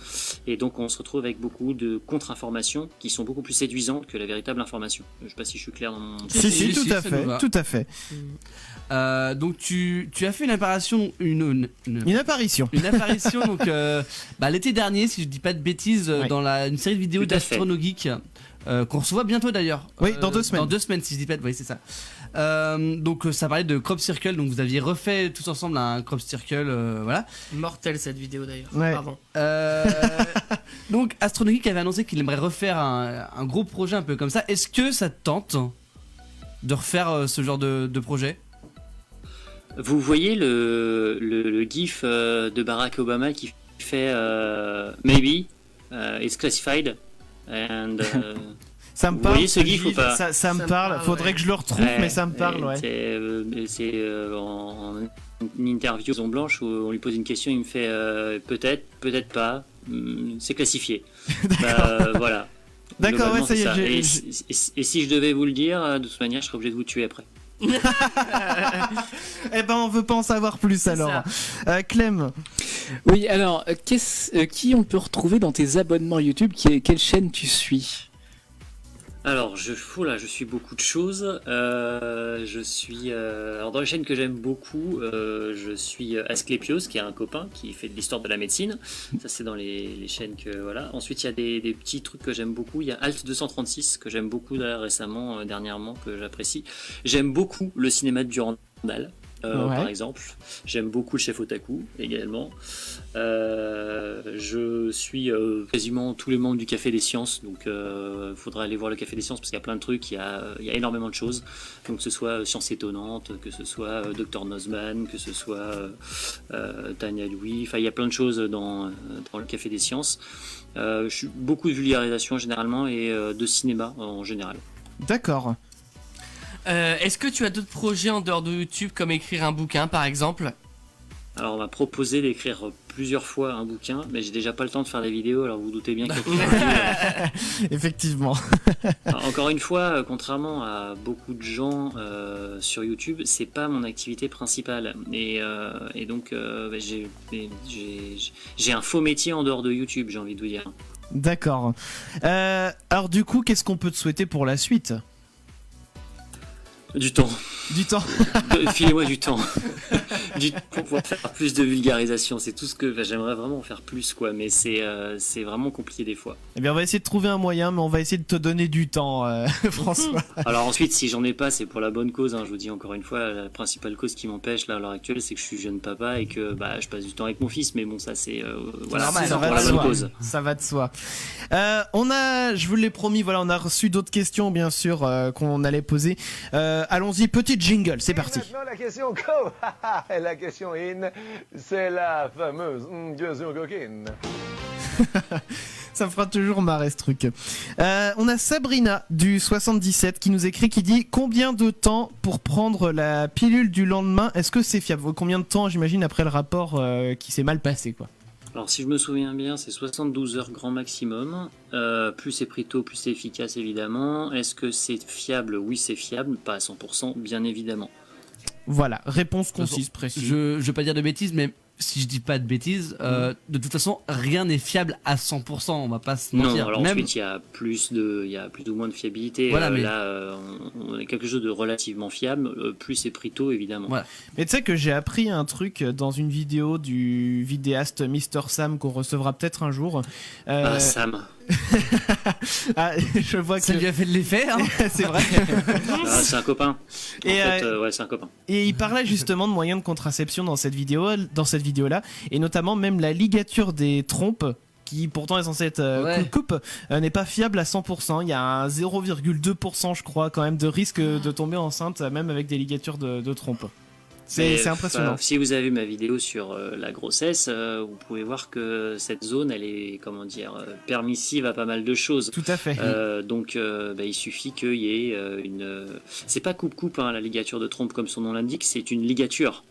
Et donc on se retrouve avec beaucoup de contre-informations qui sont beaucoup plus séduisantes que la véritable information. Je sais pas si je suis clair dans mon...
Si, tout à fait.
Donc tu as fait une apparition,
une apparition.
Une apparition donc l'été dernier, si je dis pas de bêtises, dans une série de vidéos d'Astronogeek qu'on reçoit bientôt d'ailleurs.
Oui, dans 2 semaines.
Dans 2 semaines, si je dis pas de... Oui, c'est ça. Donc ça parlait de crop circle, donc vous aviez refait tous ensemble un crop circle, voilà.
Mortelle cette vidéo d'ailleurs.
Ouais.
Pardon.
Donc Astronogeek avait annoncé qu'il aimerait refaire un gros projet un peu comme ça. Est-ce que ça te tente de refaire ce genre de projet?
Vous voyez le gif de Barack Obama qui fait Maybe it's classified and
ça me
vous
parle.
voyez ce gif ou pas?
Ça me parle. Faudrait que je le retrouve, mais ça me parle, ouais.
C'est en interview Maison Blanche où on lui pose une question, il me fait peut-être, peut-être pas, c'est classifié. Voilà.
D'accord, ouais, ça y est.
Et si je devais vous le dire, de toute manière, je serais obligé de vous tuer après.
Eh ben, on veut pas en savoir plus alors. Clem.
Oui, alors, qui on peut retrouver dans tes abonnements YouTube? Quelle chaîne tu suis?
Alors, je suis beaucoup de choses. Alors dans les chaînes que j'aime beaucoup, je suis Asclepios, qui est un copain qui fait de l'histoire de la médecine. Ça, c'est dans les chaînes que voilà. Ensuite, il y a des petits trucs que j'aime beaucoup. Il y a Alt 236 que j'aime beaucoup récemment, dernièrement, que j'apprécie. J'aime beaucoup le cinéma de Durandal. Par exemple, j'aime beaucoup le chef Otaku également. Je suis quasiment tous les membres du Café des Sciences, donc faudrait aller voir le Café des Sciences parce qu'il y a plein de trucs, il y a énormément de choses, donc que ce soit Science Étonnante, que ce soit Dr Nozman, que ce soit Tania Louis, enfin il y a plein de choses dans le Café des Sciences. Je suis beaucoup de vulgarisation généralement et de cinéma en général.
D'accord.
Est-ce que tu as d'autres projets en dehors de YouTube, comme écrire un bouquin par exemple?
Alors on m'a proposé d'écrire plusieurs fois un bouquin, mais j'ai déjà pas le temps de faire des vidéos, alors vous doutez bien que...
Effectivement.
Encore une fois, contrairement à beaucoup de gens sur YouTube, c'est pas mon activité principale. Et donc j'ai un faux métier en dehors de YouTube, j'ai envie de vous dire.
D'accord. Alors du coup, qu'est-ce qu'on peut te souhaiter pour la suite?
Du temps.
Du temps.
Filez-moi du temps. Pour pouvoir faire plus de vulgarisation. C'est tout ce que j'aimerais vraiment en faire plus, quoi. Mais c'est vraiment compliqué des fois.
Eh bien, on va essayer de trouver un moyen, mais on va essayer de te donner du temps, François.
Alors ensuite, si j'en ai pas, c'est pour la bonne cause. Hein. Je vous dis encore une fois, la principale cause qui m'empêche là à l'heure actuelle, c'est que je suis jeune papa et que je passe du temps avec mon fils. Mais bon, ça c'est voilà,
normal,
c'est
ça
pour
va
la
de
bonne
soi.
cause.
Ça va de soi. Je vous l'ai promis, voilà, on a reçu d'autres questions, bien sûr, qu'on allait poser. Allons-y, petit jingle, c'est parti.
Maintenant, la question co, la question in, c'est la fameuse question coquine.
Ça me fera toujours marrer ce truc. On a Sabrina du 77 qui nous écrit, qui dit: combien de temps pour prendre la pilule du lendemain? Est-ce que c'est fiable? Combien de temps, j'imagine, après le rapport qui s'est mal passé, quoi?
Alors si je me souviens bien, c'est 72 heures grand maximum. Plus c'est pris tôt, plus c'est efficace évidemment. Est-ce que c'est fiable? Oui, c'est fiable, pas à 100%, bien évidemment.
Voilà, réponse concise, précise.
Je vais pas dire de bêtises, mais si je dis pas de bêtises, de toute façon, rien n'est fiable à 100%, on va pas se mentir.
Non, alors ensuite, il y a plus ou moins de fiabilité.
Voilà, mais...
Là, on a quelque chose de relativement fiable, plus c'est pris tôt, évidemment.
Voilà.
Mais tu sais que j'ai appris un truc dans une vidéo du vidéaste Mr Sam qu'on recevra peut-être un jour.
Sam.
Je vois que
ça lui a fait de l'effet, hein.
C'est vrai.
C'est un copain.
Et
c'est un copain.
Et il parlait justement de moyens de contraception dans cette vidéo-là, et notamment même la ligature des trompes, qui pourtant est censée être coupe, n'est pas fiable à 100%. Il y a un 0,2% je crois quand même de risque de tomber enceinte, même avec des ligatures de trompes. C'est impressionnant.
Si vous avez vu ma vidéo sur la grossesse, vous pouvez voir que cette zone, elle est, permissive à pas mal de choses.
Tout à fait.
Donc, il suffit qu'il y ait une... C'est pas coupe-coupe, hein, la ligature de trompe, comme son nom l'indique, c'est une ligature.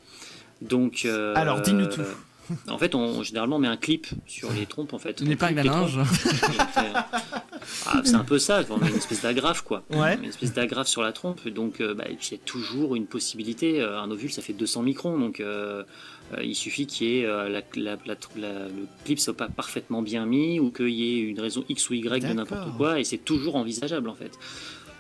Donc...
Alors, dis-nous tout.
En fait, généralement, on met un clip sur les trompes, en fait.
Une épingle à linge.
C'est un peu ça, on met une espèce d'agrafe, quoi.
Ouais.
Une espèce d'agrafe sur la trompe, donc il y a toujours une possibilité. Un ovule, ça fait 200 microns, donc il suffit qu'il y ait le clip soit pas parfaitement bien mis, ou qu'il y ait une raison X ou Y de n'importe quoi, et c'est toujours envisageable, en fait.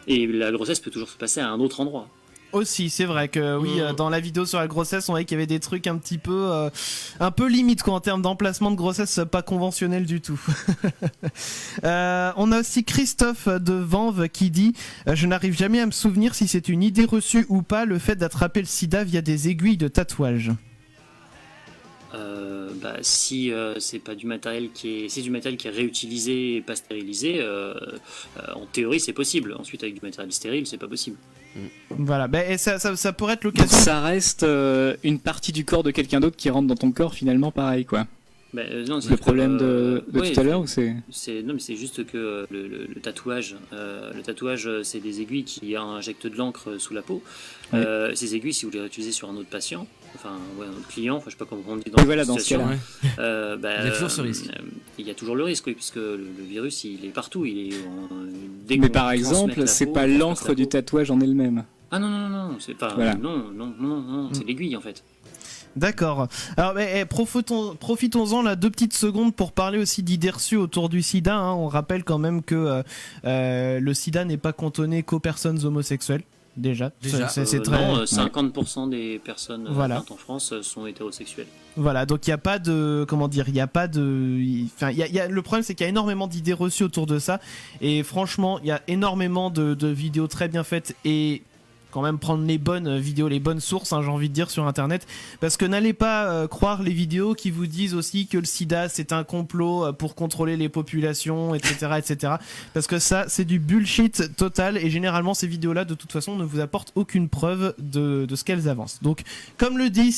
Et la grossesse peut toujours se passer à un autre endroit.
Aussi, c'est vrai que oui, dans la vidéo sur la grossesse, on voyait qu'il y avait des trucs un peu limite quoi en termes d'emplacement de grossesse, pas conventionnel du tout. On a aussi Christophe de Vanves qui dit je n'arrive jamais à me souvenir si c'est une idée reçue ou pas le fait d'attraper le sida via des aiguilles de tatouage.
Si c'est pas du matériel qui est réutilisé et pas stérilisé, en théorie c'est possible. Ensuite avec du matériel stérile, c'est pas possible.
Voilà, et ça pourrait être l'occasion.
Ça reste une partie du corps de quelqu'un d'autre qui rentre dans ton corps finalement, pareil quoi.
Non,
le problème de tout à l'heure ou c'est
non, mais c'est juste que le tatouage, c'est des aiguilles qui injectent de l'encre sous la peau.
Oui.
Ces aiguilles, si vous les réutilisez sur un autre patient, un autre client, je sais pas comment on dit
dans cette situation,
il y a toujours ce risque. Il y a toujours le risque, oui, puisque le virus, il est partout.
Mais par exemple, c'est pas l'encre du tatouage en elle-même.
Ah non, c'est pas.
Voilà.
Non, c'est l'aiguille en fait.
D'accord. Alors, profitons-en là 2 petites secondes pour parler aussi d'idées reçues autour du sida. Hein. On rappelle quand même que le sida n'est pas cantonné qu'aux personnes homosexuelles. Déjà. C'est très...
Non, 50% des personnes atteintes en France sont hétérosexuelles.
Voilà, donc il n'y a pas de... Comment dire, il n'y a pas de... le problème, c'est qu'il y a énormément d'idées reçues autour de ça. Et franchement, il y a énormément de vidéos très bien faites et... quand même prendre les bonnes vidéos, les bonnes sources, hein, j'ai envie de dire, sur internet, parce que n'allez pas croire les vidéos qui vous disent aussi que le sida c'est un complot pour contrôler les populations, etc., parce que ça c'est du bullshit total, et généralement ces vidéos là de toute façon ne vous apportent aucune preuve de ce qu'elles avancent. Donc comme le disent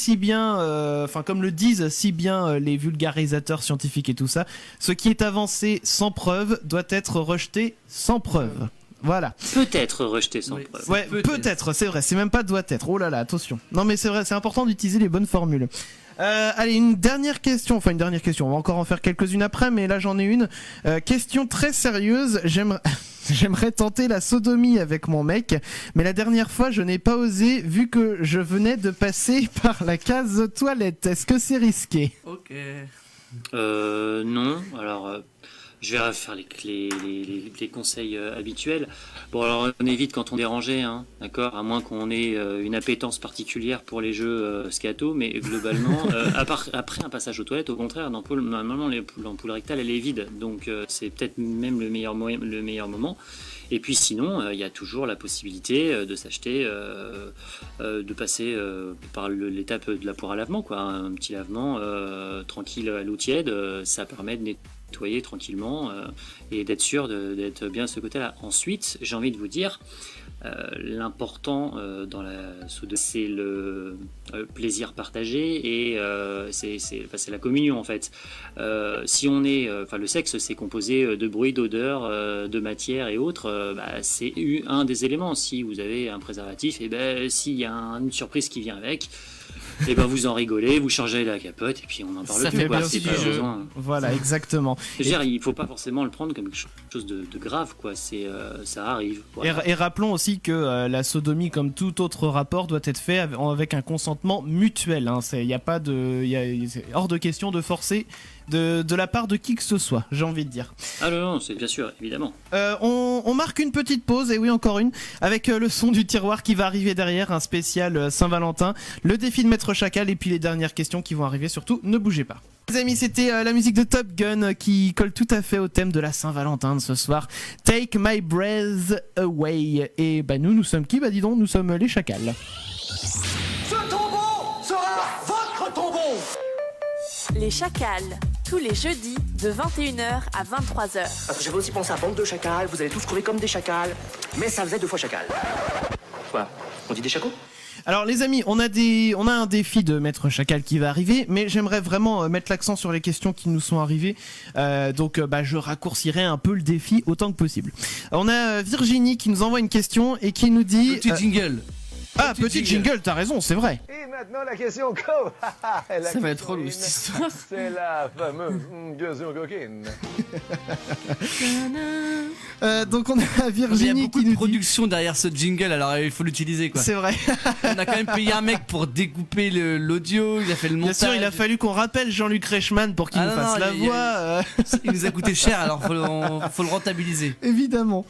si bien les vulgarisateurs scientifiques et tout ça, ce qui est avancé sans preuve doit être rejeté sans preuve. Voilà.
Peut-être rejeté sans preuve.
Ouais, peut-être, c'est vrai, c'est même pas doit être. Oh là là, attention. Non mais c'est vrai, c'est important d'utiliser les bonnes formules. Allez, une dernière question, on va encore en faire quelques-unes après, mais là j'en ai une. Question très sérieuse, j'aimerais tenter la sodomie avec mon mec, mais la dernière fois je n'ai pas osé vu que je venais de passer par la case toilette. Est-ce que c'est risqué ?
Ok.
Non, alors... je vais faire les conseils habituels. Bon, alors on évite quand on est dérangé, hein, d'accord, à moins qu'on ait une appétence particulière pour les jeux scato, mais globalement, après un passage aux toilettes, au contraire, normalement l'ampoule rectale elle est vide, donc c'est peut-être même le meilleur moment. Et puis sinon, il y a toujours la possibilité de s'acheter, de passer par l'étape de la poire à lavement, quoi, un petit lavement tranquille à l'eau tiède, ça permet de nettoyer tranquillement et d'être sûr d'être bien de ce côté-là. Ensuite, j'ai envie de vous dire, l'important dans la sodomie, c'est le plaisir partagé et c'est la communion en fait. Si on est, le sexe c'est composé de bruit, d'odeur, de matière et autres, c'est un des éléments. Si vous avez un préservatif, et s'il y a une surprise qui vient avec, et vous en rigolez, vous changez la capote et puis on en parle
ça
plus.
Fait
quoi.
c'est pas besoin. Voilà, exactement.
Je veux dire, il faut pas forcément le prendre comme quelque chose de grave, quoi. Ça arrive. Voilà.
Et rappelons aussi que la sodomie, comme tout autre rapport, doit être fait avec un consentement mutuel. Hein. C'est hors de question de forcer de la part de qui que ce soit, j'ai envie de dire.
Ah non, c'est bien sûr, évidemment.
On marque une petite pause, et oui, encore une, avec le son du tiroir qui va arriver derrière, un spécial Saint-Valentin, le défi de Maître Chacal, et puis les dernières questions qui vont arriver, surtout, ne bougez pas. Les amis, c'était la musique de Top Gun qui colle tout à fait au thème de la Saint-Valentin de ce soir. Take My Breath Away. Et nous sommes qui ? Dis donc, nous sommes les Chacals.
Ce tombeau sera votre tombeau.
Les Chacals, tous les jeudis de 21h à 23h.
Parce que j'avais aussi pensé à bande de chacals, vous allez tous crever comme des chacals, mais ça faisait 2 fois chacal. Quoi ? On dit des chacos ?
Alors les amis, on a un défi de Maître Chacal qui va arriver, mais j'aimerais vraiment mettre l'accent sur les questions qui nous sont arrivées. Donc je raccourcirai un peu le défi autant que possible. On a Virginie qui nous envoie une question et qui nous dit...
Petit jingle.
Petit jingle, t'as raison, c'est vrai.
Et maintenant la question co.
Ça va être relou cette histoire.
C'est la fameuse question coquine.
Donc on a
Il y a
Virginie
beaucoup
qui
de
nous
production derrière ce jingle, alors il faut l'utiliser quoi.
dit... C'est vrai.
On a quand même payé un mec pour découper l'audio, il a fait le
Bien
montage.
sûr, il a fallu qu'on rappelle Jean-Luc Reichmann pour qu'il nous fasse la voix.
Il nous a coûté cher, alors faut le rentabiliser.
Évidemment.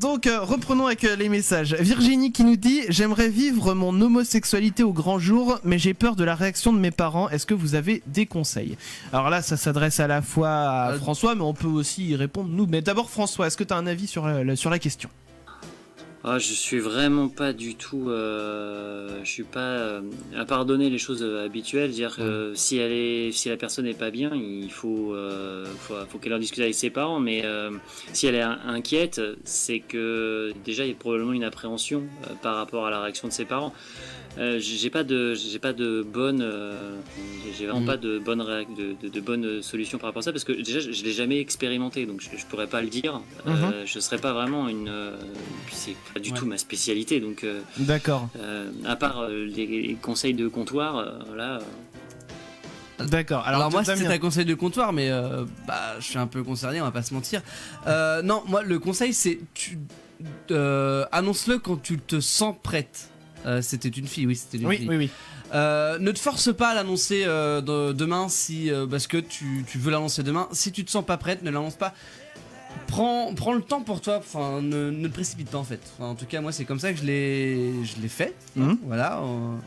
Donc reprenons avec les messages. Virginie qui nous dit: j'aimerais vivre mon homosexualité au grand jour, mais j'ai peur de la réaction de mes parents. Est-ce que vous avez des conseils? Alors là, ça s'adresse à la fois à François, mais on peut aussi y répondre nous. Mais d'abord François, est-ce que tu as un avis sur la question?
Je suis vraiment pas du tout. Je suis pas à pardonner les choses habituelles. Dire si la personne n'est pas bien, il faut qu'elle en discute avec ses parents. Mais si elle est inquiète, c'est que déjà il y a probablement une appréhension par rapport à la réaction de ses parents. J'ai vraiment pas de bonne solution par rapport à ça, parce que déjà je l'ai jamais expérimenté, donc je pourrais pas le dire. Je serais pas vraiment puis c'est pas du tout ma spécialité, donc
d'accord.
À part les conseils de comptoir, là.
D'accord.
Alors moi c'était un conseil de comptoir, mais je suis un peu concerné, on va pas se mentir. Non, moi le conseil c'est annonce-le quand tu te sens prête. C'était une fille, oui, c'était une fille.
Oui.
Ne te force pas à l'annoncer demain parce que tu veux l'annoncer demain. Si tu te sens pas prête, ne l'annonce pas. Prends le temps pour toi. Enfin, ne te précipite pas en fait. Enfin, en tout cas, moi, c'est comme ça que je l'ai fait. Voilà,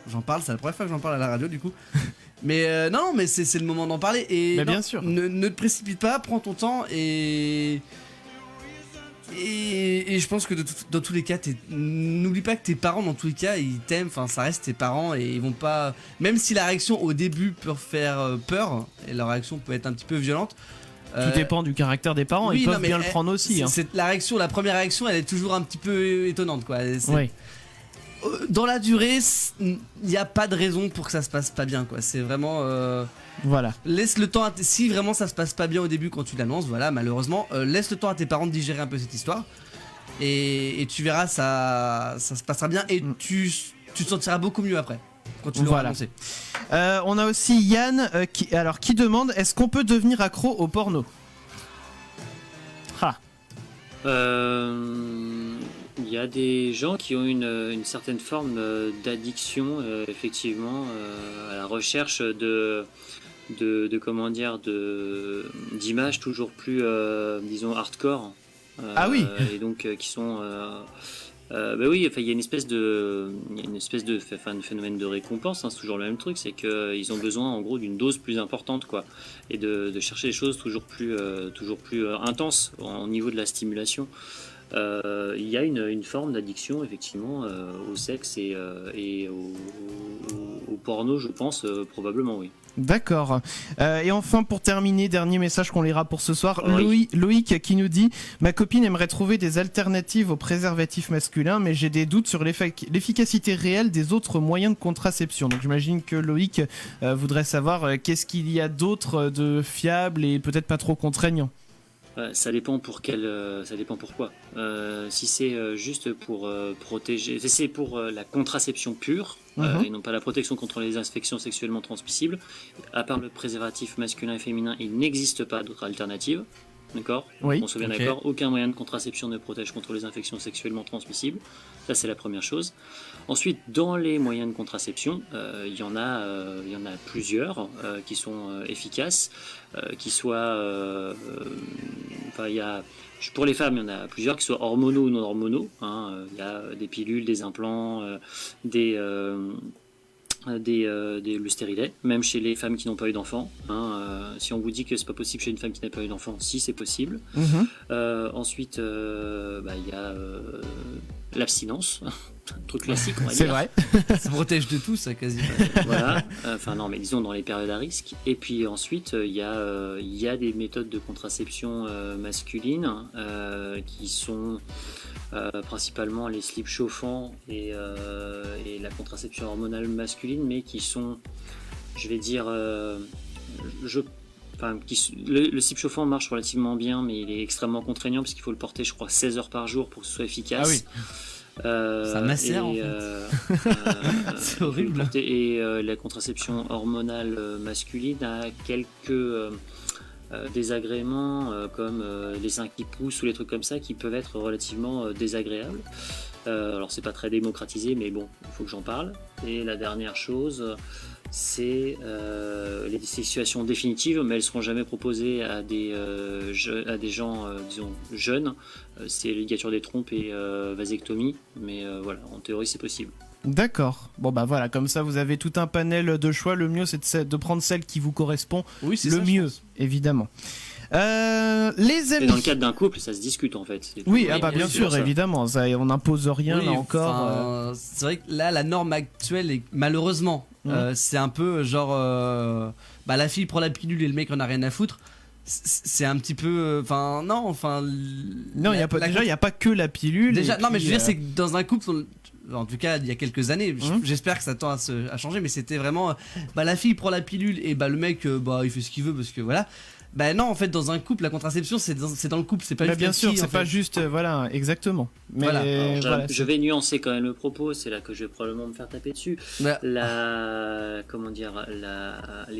j'en parle. C'est la première fois que j'en parle à la radio, du coup. Mais non, mais c'est le moment d'en parler. Et
mais
non,
bien sûr.
Ne te précipite pas. Prends ton temps et je pense que dans tous les cas, n'oublie pas que tes parents, dans tous les cas, ils t'aiment. Enfin, ça reste tes parents et ils vont pas. Même si la réaction au début peut faire peur et la réaction peut être un petit peu violente.
Tout dépend du caractère des parents.
Oui,
ils peuvent bien le prendre aussi.
La première réaction, elle est toujours un petit peu étonnante, quoi.
Oui.
Dans la durée, il n'y a pas de raison pour que ça se passe pas bien, quoi. C'est vraiment.
Voilà.
Laisse le temps si vraiment ça se passe pas bien au début quand tu l'annonces, voilà, malheureusement, laisse le temps à tes parents de digérer un peu cette histoire et tu verras, ça se passera bien et tu te sentiras beaucoup mieux après quand tu l'auras annoncé.
On a aussi Yann qui demande: est-ce qu'on peut devenir accro au porno?
Il y a des gens qui ont une certaine forme d'addiction, effectivement, à la recherche d'images toujours plus, disons, hardcore.
Ah oui.
Et donc qui sont. Oui, enfin, il y a une espèce de phénomène de récompense. C'est toujours le même truc, c'est qu'ils ont besoin, en gros, d'une dose plus importante, quoi, et de chercher des choses toujours plus intenses au niveau de la stimulation. Il y a une forme d'addiction effectivement au sexe et au porno, je pense, probablement, oui.
D'accord. Et enfin, pour terminer, dernier message qu'on lira pour ce soir,
Oui.
Loïc qui nous dit: ma copine aimerait trouver des alternatives aux préservatifs masculins, mais j'ai des doutes sur l'efficacité réelle des autres moyens de contraception. Donc j'imagine que Loïc voudrait savoir qu'est-ce qu'il y a d'autre de fiable et peut-être pas trop contraignant.
Ça dépend ça dépend pourquoi. Si c'est juste pour protéger, si c'est pour la contraception pure, et non pas la protection contre les infections sexuellement transmissibles, à part le préservatif masculin et féminin, il n'existe pas d'autre alternative. D'accord ?
Oui.
On se bien d'accord, aucun moyen de contraception ne protège contre les infections sexuellement transmissibles. Ça, c'est la première chose. Ensuite, dans les moyens de contraception, il y en a plusieurs qui sont efficaces, qui soient... pour les femmes, il y en a plusieurs qui soient hormonaux ou non hormonaux. Il y a des pilules, des implants, le stérilet, même chez les femmes qui n'ont pas eu d'enfants. Si on vous dit que c'est pas possible chez une femme qui n'a pas eu d'enfant, si, c'est possible. Ensuite, il y a l'abstinence, un truc classique, on va dire.
C'est vrai.
Ça protège de tout, ça, quasi.
Voilà. Non, mais disons dans les périodes à risque. Et puis ensuite, il y a des méthodes de contraception masculine qui sont principalement les slips chauffants et la contraception hormonale masculine, mais qui sont, je vais dire, le slip chauffant marche relativement bien, mais il est extrêmement contraignant parce qu'il faut le porter, je crois, 16 heures par jour pour que ce soit efficace.
Ah oui. Ça macère en fait. C'est horrible.
Et la contraception hormonale masculine a quelques désagréments comme les seins qui poussent ou les trucs comme ça qui peuvent être relativement désagréables. Alors c'est pas très démocratisé, mais bon, il faut que j'en parle. Et la dernière chose, c'est les situations définitives, mais elles seront jamais proposées à des gens, disons, jeunes. C'est ligature des trompes et vasectomie, mais voilà, en théorie c'est possible.
D'accord. Bon bah voilà, comme ça vous avez tout un panel de choix. Le mieux c'est de prendre celle qui vous correspond.
Oui, c'est
le
ça,
mieux, évidemment. Les amis.
Et dans le cadre d'un couple, ça se discute en fait.
Oui, ah bah bien sûr, évidemment. Ça, on n'impose rien là encore.
C'est vrai que là, la norme actuelle est malheureusement, c'est un peu genre, la fille prend la pilule et le mec en a rien à foutre. C'est un petit peu, non,
il y a pas, déjà il y a pas que la pilule.
Déjà, non, mais je veux dire, c'est que dans un couple. En tout cas, il y a quelques années, j'espère que ça tend à changer, mais c'était vraiment la fille prend la pilule et le mec il fait ce qu'il veut parce que voilà. Bah non, en fait, dans un couple, la contraception c'est dans le couple, c'est pas juste.
Bien sûr, c'est pas juste, voilà, exactement. Mais
voilà. Alors, je vais nuancer quand même le propos, c'est là que je vais probablement me faire taper dessus. Les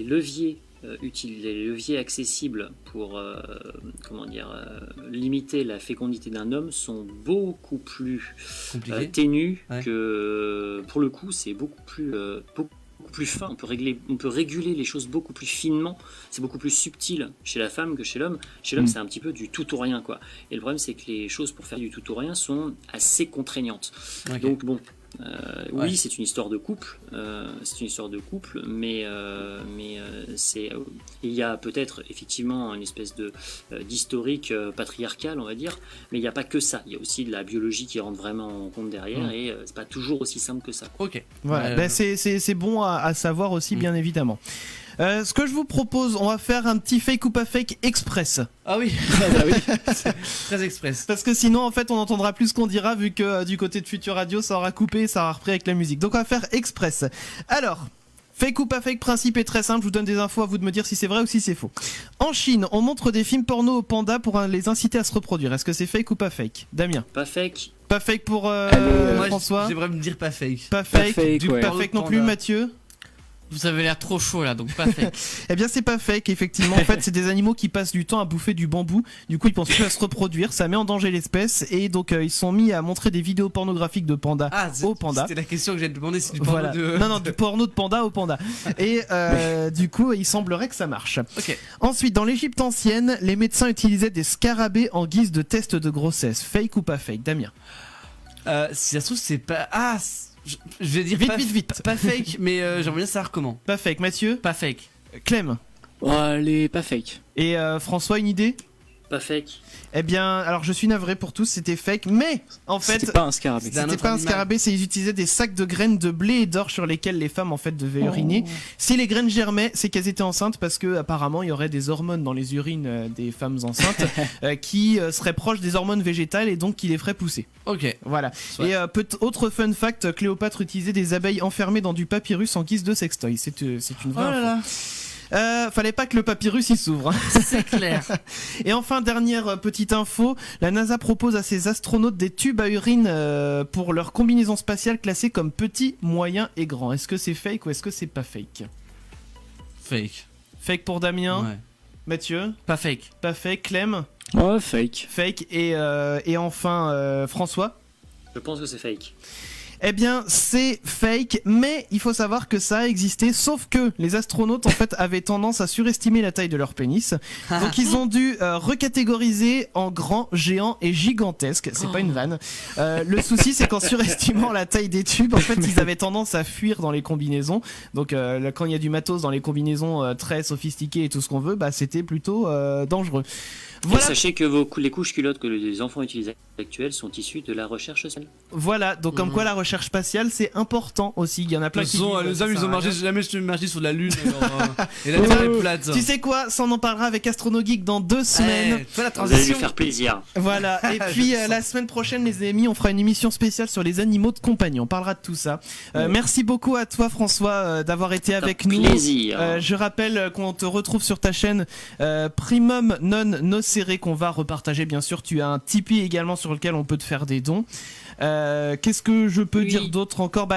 leviers les leviers accessibles pour limiter la fécondité d'un homme sont beaucoup plus ténus que pour le coup c'est beaucoup plus fin, on peut réguler les choses beaucoup plus finement, c'est beaucoup plus subtil chez la femme que chez l'homme. Chez l'homme c'est un petit peu du tout ou rien quoi. Et le problème c'est que les choses pour faire du tout ou rien sont assez contraignantes. Donc bon, oui, c'est une histoire de couple, mais il y a peut-être effectivement une espèce d'historique patriarcal, on va dire, mais il n'y a pas que ça. Il y a aussi de la biologie qui rentre vraiment en compte derrière, et c'est pas toujours aussi simple que ça.
Ok.
Voilà, c'est bon à savoir aussi, bien évidemment. Ce que je vous propose, on va faire un petit fake ou pas fake express.
Ah oui, c'est très express.
Parce que sinon, en fait, on n'entendra plus ce qu'on dira, vu que du côté de Future Radio, ça aura coupé et ça aura repris avec la musique. Donc on va faire express. Alors, fake ou pas fake, principe est très simple, je vous donne des infos, à vous de me dire si c'est vrai ou si c'est faux. En Chine, on montre des films porno aux pandas pour les inciter à se reproduire. Est-ce que c'est fake ou pas fake? Damien?
Pas fake.
Pas fake pour François?
Moi, j'aimerais me dire pas fake.
Pas fake,
pas
fake non plus, Mathieu?
Vous avez l'air trop chaud là, donc pas fake.
Eh bien c'est pas fake, effectivement. En fait c'est des animaux qui passent du temps à bouffer du bambou. Du coup ils pensent plus à se reproduire, ça met en danger l'espèce. Et donc ils sont mis à montrer des vidéos pornographiques de pandas aux pandas.
C'était la question que j'allais te demander, si du porno de...
Non, du porno de panda aux pandas. Et du coup il semblerait que ça marche.
Okay.
Ensuite, dans l'Égypte ancienne, les médecins utilisaient des scarabées en guise de test de grossesse. Fake ou pas fake, Damien?
Si ça se trouve c'est pas... Je vais dire
vite.
Pas fake, mais j'aimerais bien savoir comment.
Pas fake, Mathieu?
Pas fake.
Clem?
Allez, pas fake.
Et François, une idée?
Pas fake.
Eh bien, alors je suis navré pour tous, c'était fake, mais en fait...
C'était pas un scarabée.
C'était pas un scarabée, c'est ils utilisaient des sacs de graines de blé et d'or sur lesquels les femmes en fait devaient uriner. Si les graines germaient, c'est qu'elles étaient enceintes parce que apparemment il y aurait des hormones dans les urines des femmes enceintes qui seraient proches des hormones végétales et donc qui les feraient pousser.
Ok.
Voilà. Et autre fun fact, Cléopâtre utilisait des abeilles enfermées dans du papyrus en guise de sextoy. C'est une vraie info. Fallait pas que le papyrus il s'ouvre.
C'est clair.
Et enfin, dernière petite info, la NASA propose à ses astronautes des tubes à urine pour leur combinaison spatiale classée comme petit, moyen et grand. Est-ce que c'est fake ou est-ce que c'est pas fake?
Fake.
Fake pour Damien.
Ouais.
Mathieu?
Pas fake.
Pas fake. Clem?
Ouais, fake.
Fake. Et enfin, François?
Je pense que c'est fake.
Eh bien, c'est fake, mais il faut savoir que ça a existé, sauf que les astronautes, en fait, avaient tendance à surestimer la taille de leur pénis. Donc, ils ont dû recatégoriser en grand, géant et gigantesque. C'est pas une vanne. Le souci, c'est qu'en surestimant la taille des tubes, en fait, ils avaient tendance à fuir dans les combinaisons. Donc, quand il y a du matos dans les combinaisons très sophistiquées et tout ce qu'on veut, bah, c'était plutôt dangereux.
Voilà. Et sachez que les couches culottes que les enfants utilisaient actuels sont issus de la recherche spatiale.
Voilà, donc comme quoi la recherche spatiale c'est important aussi. Il y en a plein qui disent,
les hommes, ils ont jamais marché sur la Lune. Et la
Ouais,
Terre est plate.
tu sais quoi, ça on en parlera avec Astrono Geek dans 2 semaines.
Fais la
Vous allez lui
transition.
faire plaisir.
Voilà, et puis la semaine prochaine les amis, on fera une émission spéciale sur les animaux de compagnie, on parlera de tout ça. Merci beaucoup à toi François d'avoir été avec nous.
Plaisir.
Je rappelle qu'on te retrouve sur ta chaîne Primum Non Nocere qu'on va repartager bien sûr. Tu as un Tipeee également sur lequel on peut te faire des dons. Qu'est-ce que je peux dire d'autre encore?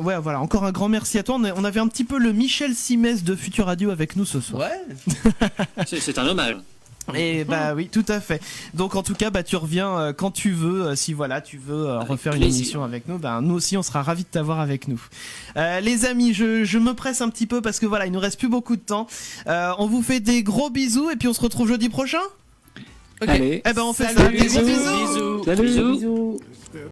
Ouais, voilà, encore un grand merci à toi. On avait un petit peu le Michel Simès de Futur Radio avec nous ce soir.
Ouais.
C'est un hommage.
Et bah oui, tout à fait. Donc en tout cas, tu reviens quand tu veux. Si voilà, tu veux refaire une
plaisir.
émission avec nous, nous aussi, on sera ravis de t'avoir avec nous. Les amis, je me presse un petit peu parce que voilà, il nous reste plus beaucoup de temps. On vous fait des gros bisous et puis on se retrouve jeudi prochain.
Allez.
Eh ben on fait
Salut,
ça. Des gros
bisous.
bisous.
Salut.
Bisous.